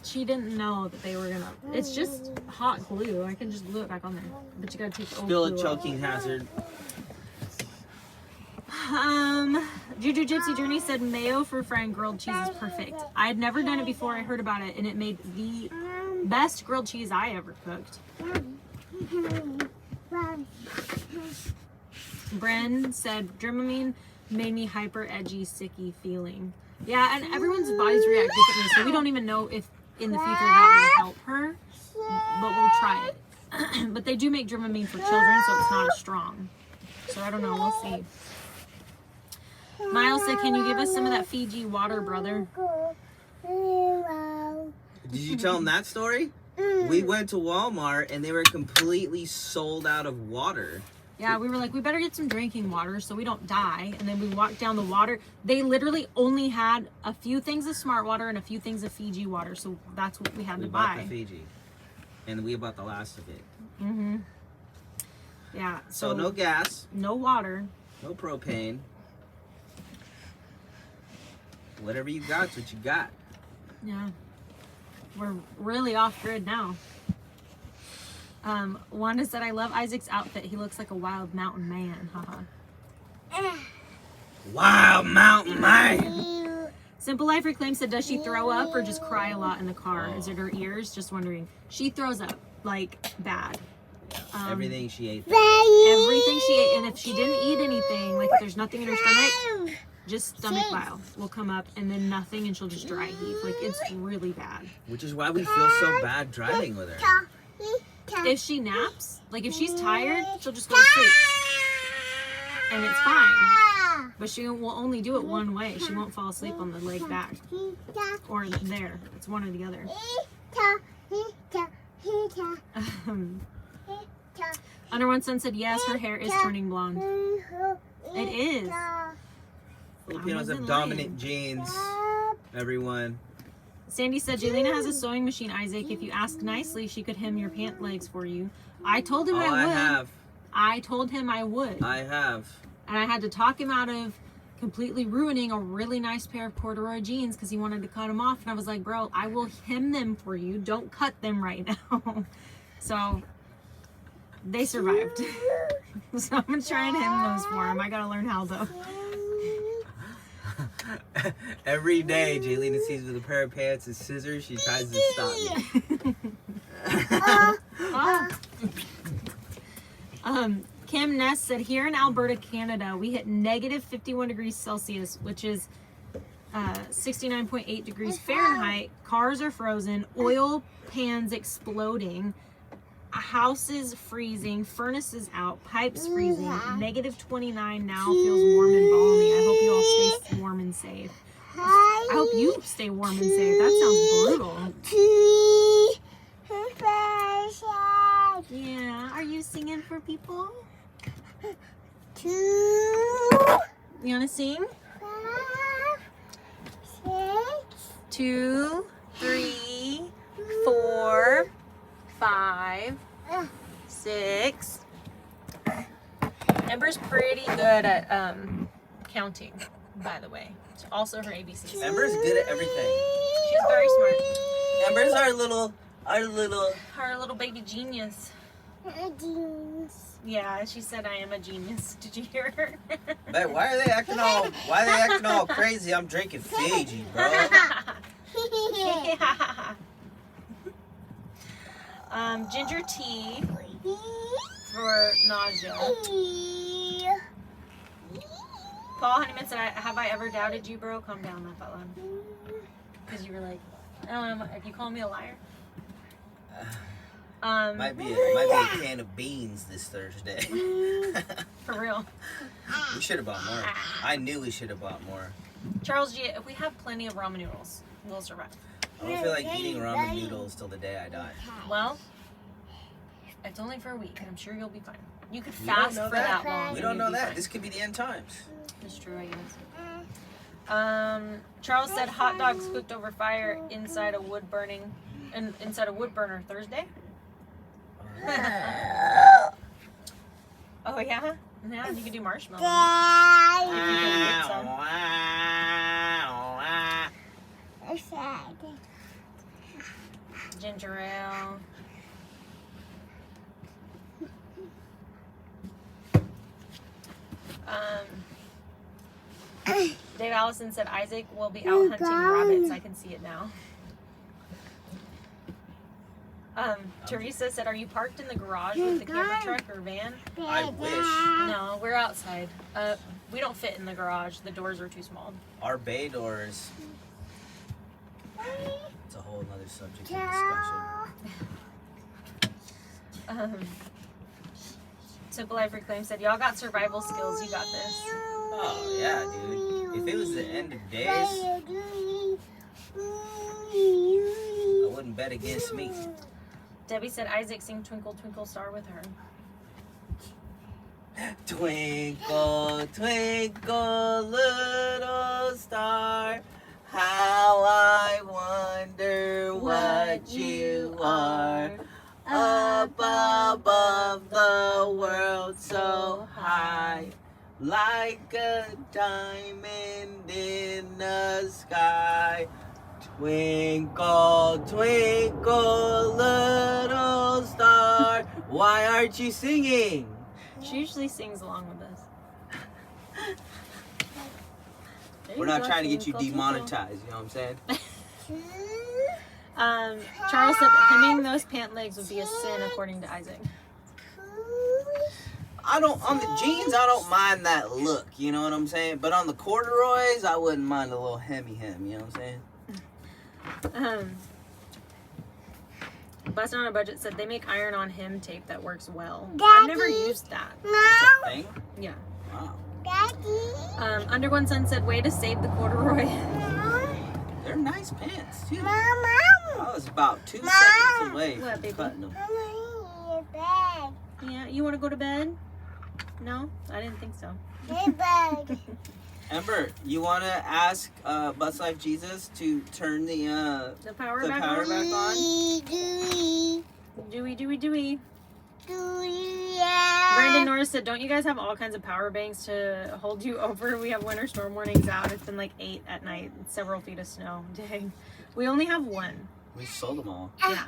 Speaker 1: She didn't know that they were gonna. It's just hot glue. I can just glue it back on there. But you gotta take the old
Speaker 3: Still a
Speaker 1: glue
Speaker 3: choking hazard.
Speaker 1: Juju Gypsy Journey said mayo for frying grilled cheese is perfect. I had never done it before I heard about it, and it made the best grilled cheese I ever cooked. Bren said Dramamine made me hyper edgy, sicky feeling. Yeah, and everyone's bodies react differently, so we don't even know if in the future that will help her, but we'll try it. But they do make Dramamine for children, so it's not as strong. So I don't know, we'll see. Miles said, can you give us some of that Fiji water, brother?
Speaker 3: Did you tell them that story? We went to Walmart and they were completely sold out of water.
Speaker 1: Yeah, we were like, we better get some drinking water so we don't die. And then we walked down the water. They literally only had a few things of Smart Water and a few things of Fiji water. So that's what we had to buy.
Speaker 3: We bought the Fiji. And we bought the last of it.
Speaker 1: Mm-hmm. Yeah.
Speaker 3: So no gas.
Speaker 1: No water.
Speaker 3: No propane. Whatever you got's what you got.
Speaker 1: Yeah. We're really off grid now. Wanda said, I love Isaac's outfit. He looks like a wild mountain man. Haha.
Speaker 3: Wild mountain man.
Speaker 1: Simple Life Reclaim said, does she throw up or just cry a lot in the car? Is it her ears? Just wondering. She throws up, like, bad.
Speaker 3: Everything she ate.
Speaker 1: Everything she ate. And if she didn't eat anything, like if there's nothing in her stomach, just stomach bile will come up and then nothing and she'll just dry heave. Like, it's really bad.
Speaker 3: Which is why we feel so bad driving with her.
Speaker 1: If she naps, like if she's tired, she'll just go to sleep. And it's fine. But she will only do it one way. She won't fall asleep on the leg back. Or there. It's one or the other. Under One Sun said, yes, her hair is turning blonde. It is.
Speaker 3: Filipinos have
Speaker 1: wasn't
Speaker 3: dominant genes. Everyone.
Speaker 1: Sandy said, Jelena has a sewing machine, Isaac. If you ask nicely, she could hem your pant legs for you. I told him I would.
Speaker 3: I have.
Speaker 1: I told him I would.
Speaker 3: I have.
Speaker 1: And I had to talk him out of completely ruining a really nice pair of corduroy jeans because he wanted to cut them off. And I was like, bro, I will hem them for you. Don't cut them right now. So they survived. So I'm going to try and hem those for him. I got to learn how though.
Speaker 3: Every day, Jaylena sees with a pair of pants and scissors, she tries to stop me.
Speaker 1: Kim Ness said, here in Alberta, Canada, we hit negative 51 degrees Celsius, which is 69.8 degrees Fahrenheit. Cars are frozen, oil pans exploding, houses freezing, furnaces out, pipes freezing. Negative 29 now, feels warm and balmy. I hope you all stay warm and safe. I hope you stay warm and safe. That sounds brutal. Yeah, are you singing for people? You want to sing? 2, 3, 4, 5, 6. Ember's pretty good at counting, by the way. It's also her ABCs.
Speaker 3: Ember's good at everything.
Speaker 1: She's very smart.
Speaker 3: Ember's our little
Speaker 1: Her little baby genius. Yeah, she said I am a genius. Did you hear her?
Speaker 3: Man, why are they acting all crazy? I'm drinking Fiji, bro.
Speaker 1: Yeah. Ginger tea for nausea. Paul Honeyman said, have I ever doubted you, bro? Calm down, not that loud. Because you were like, you calling me a liar?
Speaker 3: Might be a can of beans this Thursday.
Speaker 1: For real.
Speaker 3: We should have bought more. I knew we should have bought more.
Speaker 1: Charles G, if we have plenty of ramen noodles, we'll survive.
Speaker 3: I don't feel like eating ramen noodles till the day I die.
Speaker 1: Well, it's only for a week, and I'm sure you'll be fine. You could
Speaker 3: We don't
Speaker 1: fast
Speaker 3: know
Speaker 1: for
Speaker 3: that.
Speaker 1: that long.
Speaker 3: We
Speaker 1: and
Speaker 3: don't
Speaker 1: you'd
Speaker 3: know
Speaker 1: be
Speaker 3: that.
Speaker 1: fine.
Speaker 3: This could be the end times.
Speaker 1: That's true, I guess. Charles said hot dogs cooked over fire inside a wood burner Thursday. Oh yeah? Yeah, you could do marshmallows. If you can get some. Ginger ale. Dave Allison said Isaac will be out hunting rabbits. I can see it now. Teresa said, are you parked in the garage with the camper truck or van?
Speaker 3: I wish.
Speaker 1: No, we're outside. We don't fit in the garage. The doors are too small.
Speaker 3: Our bay doors. It's a whole other subject of discussion.
Speaker 1: Simple Life Reclaim said, y'all got survival skills. You got this.
Speaker 3: Oh yeah, dude. If it was the end of days, I wouldn't bet against me.
Speaker 1: Debbie said, Isaac, sing Twinkle, Twinkle, Star with her.
Speaker 3: Twinkle, twinkle, little star, how I wonder what you are. Up above the world so high, like a diamond in the sky. Twinkle, twinkle, little star. Why aren't you singing?
Speaker 1: She usually sings along with us.
Speaker 3: We're not trying to get you demonetized, you know what I'm saying?
Speaker 1: Charles said hemming those pant legs would be a sin according to Isaac.
Speaker 3: On the jeans, I don't mind that look, you know what I'm saying? But on the corduroys, I wouldn't mind a little hemmy hem, you know what I'm saying?
Speaker 1: Bustin' on a Budget said they make iron-on hem tape that works well.
Speaker 2: Daddy?
Speaker 1: I've never used that.
Speaker 3: It's a thing?
Speaker 1: Yeah.
Speaker 3: Wow.
Speaker 1: Under One Sun said, way to save the corduroy.
Speaker 3: They're nice pants, too.
Speaker 2: Mama.
Speaker 3: I was about 2 seconds away
Speaker 1: What,
Speaker 3: from
Speaker 1: baby?
Speaker 3: cutting them.
Speaker 1: Yeah, you want to go to bed? No? I didn't think so.
Speaker 3: Ember, you want to ask Bus Life Jesus to turn the
Speaker 1: power
Speaker 3: the
Speaker 1: back
Speaker 3: power
Speaker 1: on?
Speaker 3: back on?
Speaker 1: Dewey. Brandon Norris said, don't you guys have all kinds of power banks to hold you over? We have winter storm warnings out. It's been like 8 at night. Several feet of snow. Dang. We only have one.
Speaker 3: We sold them all.
Speaker 1: Yeah.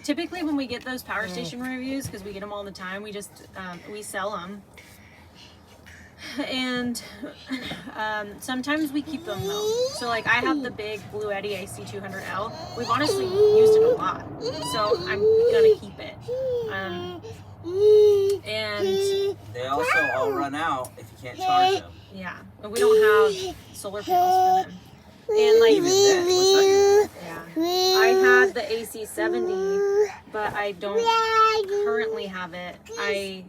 Speaker 1: Typically when we get those power station reviews, because we get them all the time, we just, we sell them. And sometimes we keep them though. So like I have the big Blue Eddy AC200L. We've honestly used it a lot. So I'm gonna keep it. And
Speaker 3: they also all run out if you can't charge them.
Speaker 1: Yeah, but we don't have solar panels for them. And like,
Speaker 3: Even then, what's that?
Speaker 1: yeah, I had the AC70, but I don't currently have it. I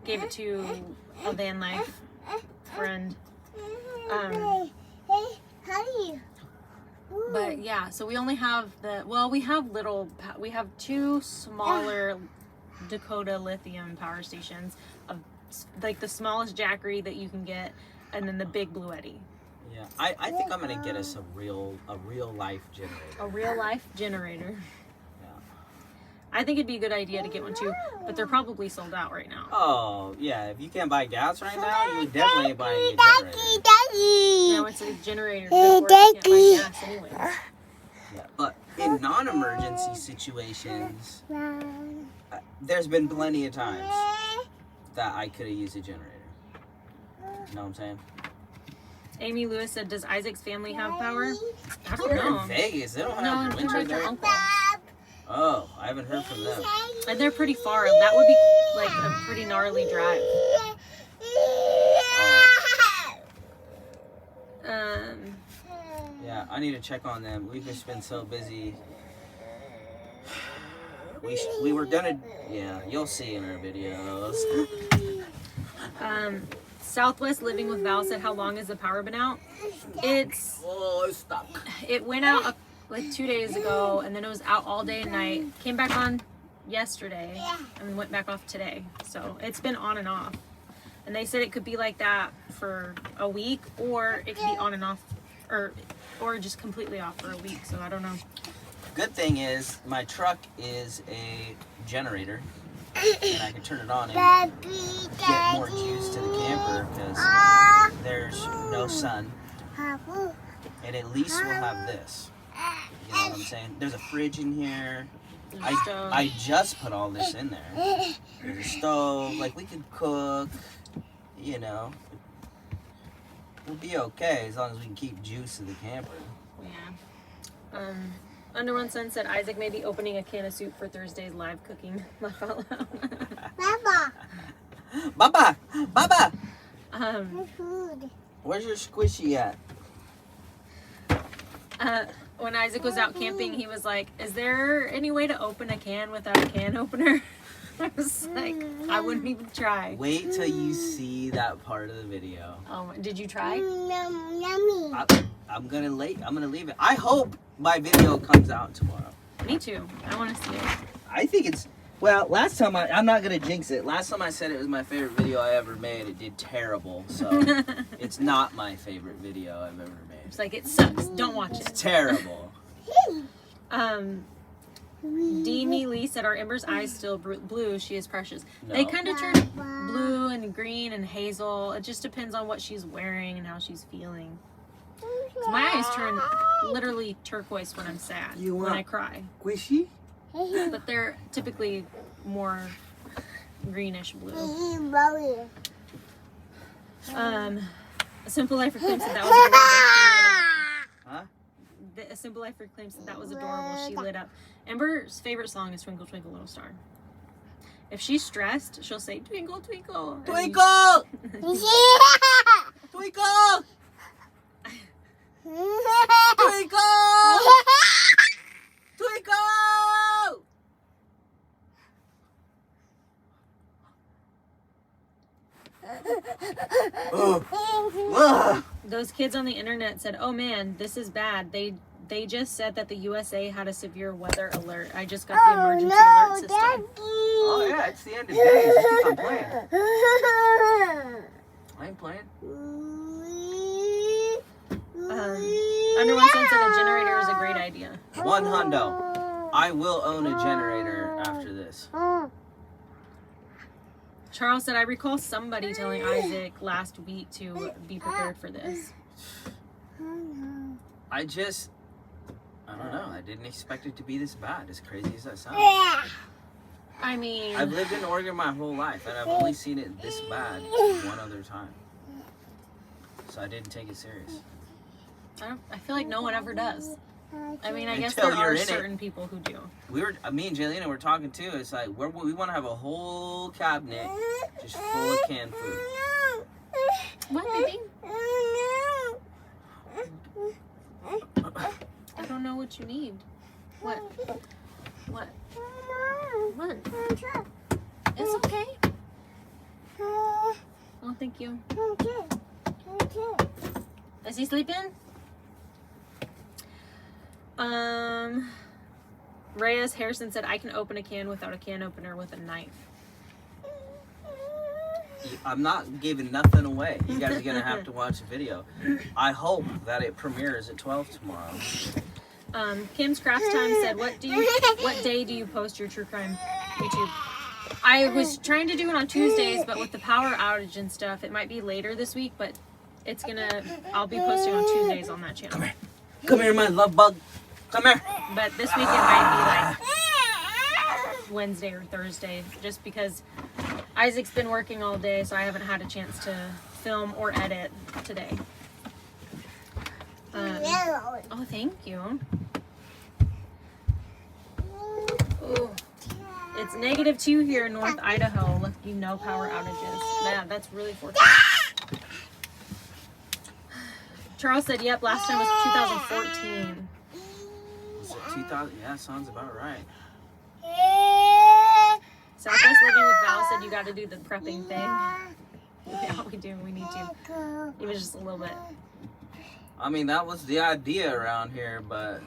Speaker 1: gave it to a van life friend. But yeah, so we only have we have 2 smaller Dakota lithium power stations of like the smallest Jackery that you can get, and then the big Blue Eddy.
Speaker 3: Yeah, I think I'm gonna get us a real life generator.
Speaker 1: A real life generator.
Speaker 3: Yeah.
Speaker 1: I think it'd be a good idea to get one too, but they're probably sold out right now.
Speaker 3: Oh yeah, if you can't buy gas right now, you would definitely buy a generator.
Speaker 1: No, it's a generator. Before you can't buy gas anyway.
Speaker 3: Yeah, but in non-emergency situations, there's been plenty of times that I could have used a generator. You know what I'm saying?
Speaker 1: Amy Lewis said, "Does Isaac's family have power?" I don't
Speaker 3: They're
Speaker 1: know.
Speaker 3: in Vegas. They don't
Speaker 1: No,
Speaker 3: have
Speaker 1: they're
Speaker 3: winter
Speaker 1: with their
Speaker 3: there.
Speaker 1: uncle.
Speaker 3: Oh, I haven't heard from them.
Speaker 1: And they're pretty far. That would be like a pretty gnarly drive.
Speaker 3: Yeah, I need to check on them. We've just been so busy. We were gonna, yeah, you'll see in our videos.
Speaker 1: Southwest Living with Val said, "How long has the power been out?"
Speaker 3: Oh, it's stuck.
Speaker 1: It went out like 2 days ago, and then it was out all day and night. Came back on yesterday, and went back off today. So it's been on and off. And they said it could be like that for a week, or it could be on and off, or just completely off for a week. So I don't know.
Speaker 3: Good thing is my truck is a generator, and I can turn it on and get more juice to the camper because there's no sun, and at least we'll have this. You know what I'm saying? There's a fridge in here. I just put all this in there. There's a stove. Like we could cook. You know, we'll be okay as long as we can keep juice to the camper.
Speaker 1: Yeah. Under One Sun said Isaac may be opening a can of soup for Thursday's live cooking. Laugh out loud.
Speaker 3: Baba!
Speaker 2: Food.
Speaker 3: Where's your squishy at?
Speaker 1: When Isaac was out camping, he was like, "Is there any way to open a can without a can opener?" I was like, I wouldn't even try.
Speaker 3: Wait till you see that part of the video.
Speaker 1: Oh, did you try?
Speaker 2: Yummy.
Speaker 3: I'm gonna leave it. I hope my video comes out tomorrow.
Speaker 1: Me too. I want to see it.
Speaker 3: I think it's, well, last time I'm not gonna jinx it. Last time I said it was my favorite video I ever made, it did terrible. So it's not my favorite video I've ever made.
Speaker 1: It's like, it sucks. Don't watch it.
Speaker 3: It's terrible.
Speaker 1: Dee Lee said, "Are Ember's eyes still blue? She is precious."
Speaker 3: No.
Speaker 1: They kind of turn blue and green and hazel. It just depends on what she's wearing and how she's feeling. 'Cause my eyes turn literally turquoise when I'm sad, when I cry.
Speaker 3: Squishy?
Speaker 1: But they're typically more greenish blue. A Simple Life Reclaims said that was adorable.
Speaker 3: Huh?
Speaker 1: A Simple Life Reclaims said that was adorable. She lit up. Ember's favorite song is Twinkle Twinkle Little Star. If she's stressed, she'll say Twinkle Twinkle.
Speaker 3: Twinkle! Twinkle! Twinkle! Twinkle!
Speaker 1: Those kids on the internet said, "Oh man, this is bad. They just said that the USA had a severe weather alert. I just got the emergency alert system."
Speaker 3: Oh yeah, it's the end of days. I keep on playing. I ain't playing.
Speaker 1: Under One Sun said a generator is a great idea.
Speaker 3: $100. I will own a generator after this.
Speaker 1: Charles said, I recall somebody telling Isaac last week to be prepared for this.
Speaker 3: I don't know. I didn't expect it to be this bad, as crazy as that sounds.
Speaker 1: I mean,
Speaker 3: I've lived in Oregon my whole life, and I've only seen it this bad one other time. So I didn't take it serious.
Speaker 1: I feel like no one ever does. I mean, I guess
Speaker 3: Until
Speaker 1: there
Speaker 3: you're
Speaker 1: are
Speaker 3: in it.
Speaker 1: certain people who do.
Speaker 3: Me and Jaylena were talking too. It's like we want to have a whole cabinet just full of canned food.
Speaker 1: What, baby? I don't know what you need. What? What? What? It's okay. Oh, thank you. Is he sleeping? Reyes Harrison said, I can open a can without a can opener with a knife.
Speaker 3: I'm not giving nothing away. You guys are going to have to watch the video. I hope that it premieres at 12 tomorrow.
Speaker 1: Kim's Craft Time said, what day do you post your true crime YouTube? I was trying to do it on Tuesdays, but with the power outage and stuff, it might be later this week, but I'll be posting on Tuesdays on that channel.
Speaker 3: Come here, my love bug. Come here.
Speaker 1: But this week it might be like Wednesday or Thursday, just because Isaac's been working all day, so I haven't had a chance to film or edit today. Oh, thank you. Ooh. It's -2 here in North Idaho. Lucky no power outages. Man, that's really fortunate. Charles said, yep, last time was 2014.
Speaker 3: Was it 2000? Yeah, sounds about right.
Speaker 1: Southwest Living with Val said, you got to do the prepping thing. Yeah, we do. We need to. Even just a little bit.
Speaker 3: I mean, that was the idea around here, but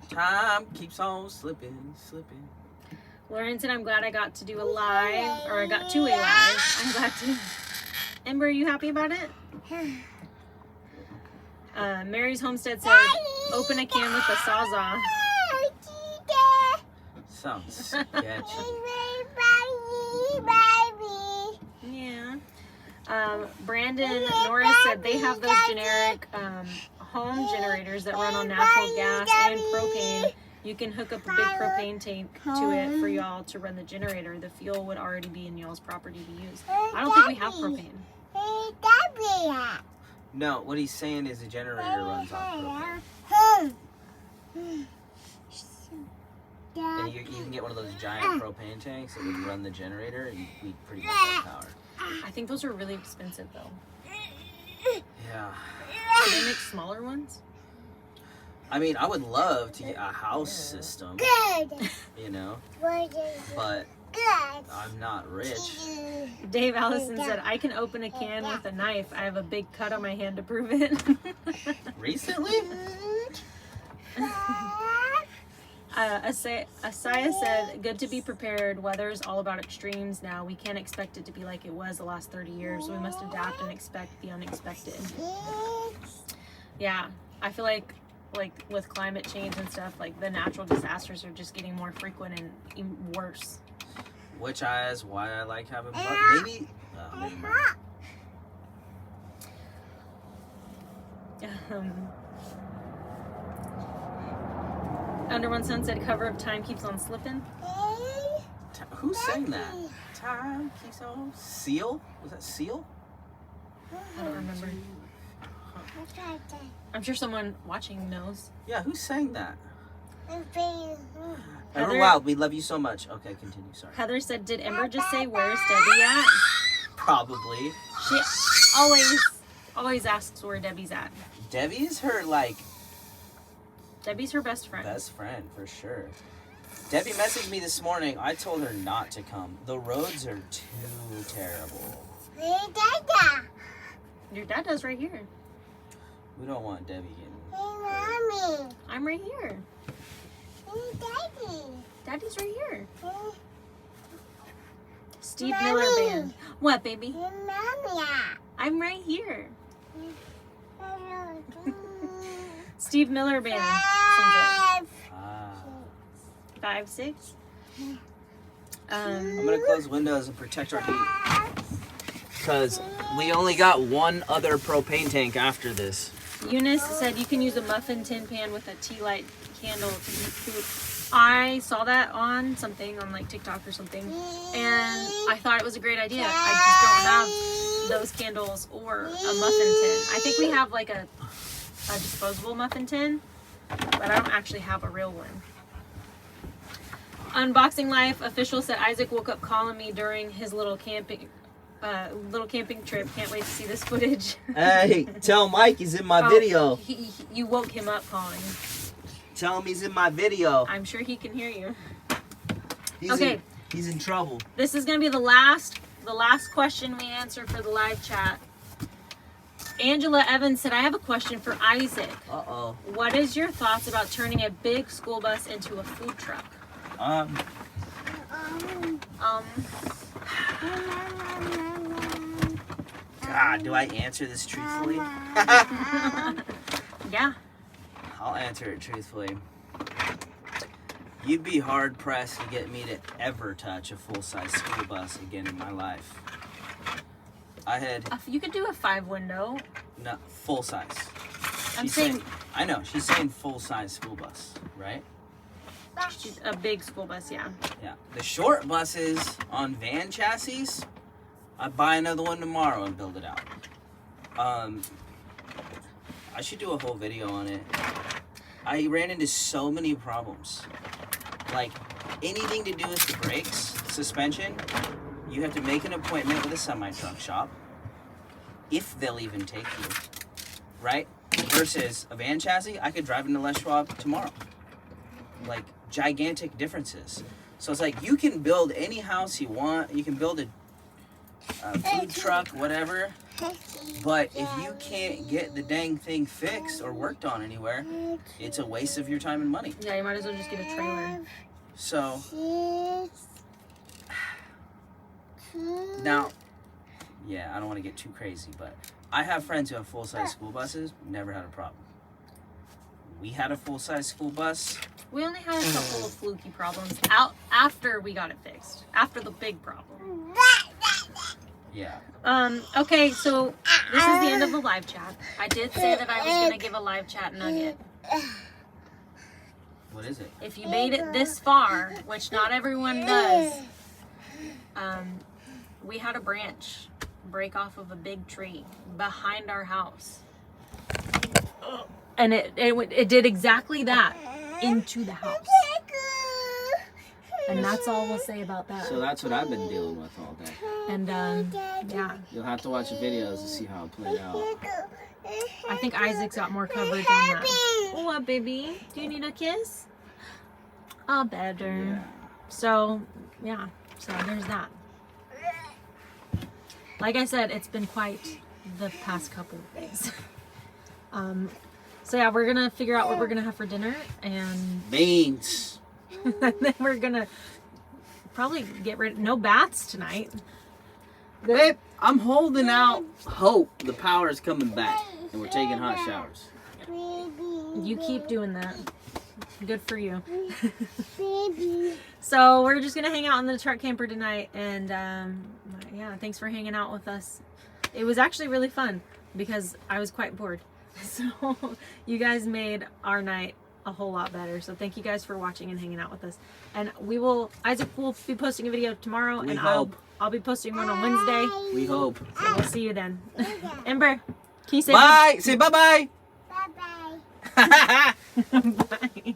Speaker 3: time keeps on slipping.
Speaker 1: Lauren said, I'm glad I got to do a live, or I got to a live. I'm glad to. Ember, are you happy about it? Mary's Homestead said, open a can with a Sawzall.
Speaker 3: Sounds sketchy.
Speaker 1: Yeah. Brandon Norris said they have those generic home generators that run on natural gas and propane. You can hook up a big propane tank to it for y'all to run the generator. The fuel would already be in y'all's property to use. I don't think we have propane.
Speaker 3: No, what he's saying is the generator runs on propane. And you can get one of those giant propane tanks that would run the generator, and we pretty much have power.
Speaker 1: I think those are really expensive, though.
Speaker 3: Yeah.
Speaker 1: Do they make smaller ones?
Speaker 3: I mean, I would love to get a house system, you know, but I'm not rich.
Speaker 1: Dave Allison said, I can open a can with a knife. I have a big cut on my hand to prove it.
Speaker 3: Recently?
Speaker 1: Asaya said, good to be prepared. Weather is all about extremes now. We can't expect it to be like it was the last 30 years. We must adapt and expect the unexpected. Yeah, I feel like with climate change and stuff, like the natural disasters are just getting more frequent and even worse.
Speaker 3: Which is why I like having maybe.
Speaker 1: Under One Sun said, cover of time keeps on slipping.
Speaker 3: Who sang that? Time keeps on. Seal? Was that Seal?
Speaker 1: I don't remember. I'm sure someone watching knows.
Speaker 3: Yeah, who sang that?
Speaker 1: Heather-
Speaker 3: Ember Wild, we love you so much. Okay, continue. Sorry.
Speaker 1: Heather said, did Ember just say, where's Debbie at?
Speaker 3: Probably.
Speaker 1: She always asks where Debbie's at.
Speaker 3: Debbie is her,
Speaker 1: Debbie's her best friend.
Speaker 3: best friend, for sure. Debbie messaged me this morning. I told her not to come. The roads are too terrible.
Speaker 1: Your dad does right here.
Speaker 3: We don't want Debbie getting...
Speaker 1: I'm right here. Daddy's right here. Steve Miller Band. What, baby? I'm right here. Steve Miller Band sings it. 5, 6.
Speaker 3: I'm gonna close windows and protect our heat because we only got one other propane tank after this.
Speaker 1: Eunice said you can use a muffin tin pan with a tea light candle to heat food. I saw that on something on like TikTok or something, and I thought it was a great idea. I just don't have those candles or a muffin tin. I think we have like a disposable muffin tin, but I don't actually have a real one. Unboxing Life official said Isaac woke up calling me during his little camping trip. Can't wait to see this footage.
Speaker 3: Hey, tell Mike he's in my video.
Speaker 1: You woke him up calling.
Speaker 3: Tell him he's in my video.
Speaker 1: I'm sure he can hear you.
Speaker 3: He's in trouble.
Speaker 1: This is gonna be the last question we answer for the live chat. Angela Evans said, I have a question for Isaac.
Speaker 3: Uh-oh.
Speaker 1: What is your thoughts about turning a big school bus into a food truck?
Speaker 3: God, do I answer this truthfully?
Speaker 1: Yeah.
Speaker 3: I'll answer it truthfully. You'd be hard pressed to get me to ever touch a full-size school bus again in my life.
Speaker 1: You could do a 5-window.
Speaker 3: No, full size.
Speaker 1: I'm saying.
Speaker 3: I know. She's saying full-size school bus, right?
Speaker 1: A big school bus, yeah.
Speaker 3: Yeah. The short buses on van chassis, I'd buy another one tomorrow and build it out. I should do a whole video on it. I ran into so many problems. Like, anything to do with the brakes, suspension, you have to make an appointment with a semi-truck shop, if they'll even take you, right? Versus a van chassis, I could drive into Les Schwab tomorrow. Like, gigantic differences. So it's like, you can build any house you want, you can build a food truck, whatever, but if you can't get the dang thing fixed or worked on anywhere, it's a waste of your time and money.
Speaker 1: Yeah, you might as well just get a trailer.
Speaker 3: So, now, yeah, I don't want to get too crazy, but I have friends who have full-size school buses, never had a problem. We had a full-size school bus.
Speaker 1: We only had a couple of fluky problems after we got it fixed. After the big problem.
Speaker 3: Yeah.
Speaker 1: Okay, so this is the end of the live chat. I did say that I was going to give a live chat nugget.
Speaker 3: What is it?
Speaker 1: If you made it this far, which not everyone does, we had a branch break off of a big tree behind our house. And it did exactly that into the house. And that's all we'll say about that.
Speaker 3: So that's what I've been dealing with all day.
Speaker 1: And yeah.
Speaker 3: You'll have to watch the videos to see how it played out.
Speaker 1: I think Isaac's got more coverage on that. What, baby? Do you need a kiss? Oh, better.
Speaker 3: Yeah.
Speaker 1: So, yeah. So there's that. Like I said, it's been quite the past couple of days. So yeah, we're gonna figure out what we're gonna have for dinner, and
Speaker 3: Beans.
Speaker 1: and then we're gonna probably get rid of no baths tonight.
Speaker 3: Babe, I'm holding out hope the power is coming back and we're taking hot showers.
Speaker 1: You keep doing that. Good for you. So we're just gonna hang out in the truck camper tonight, and yeah, thanks for hanging out with us. It was actually really fun because I was quite bored. So you guys made our night a whole lot better. So thank you guys for watching and hanging out with us. And Isaac will be posting a video tomorrow, and I'll be posting one on Wednesday.
Speaker 3: We hope.
Speaker 1: So we'll see you then. Ember, can you say
Speaker 3: bye? Say bye-bye.
Speaker 2: Bye-bye.
Speaker 1: bye?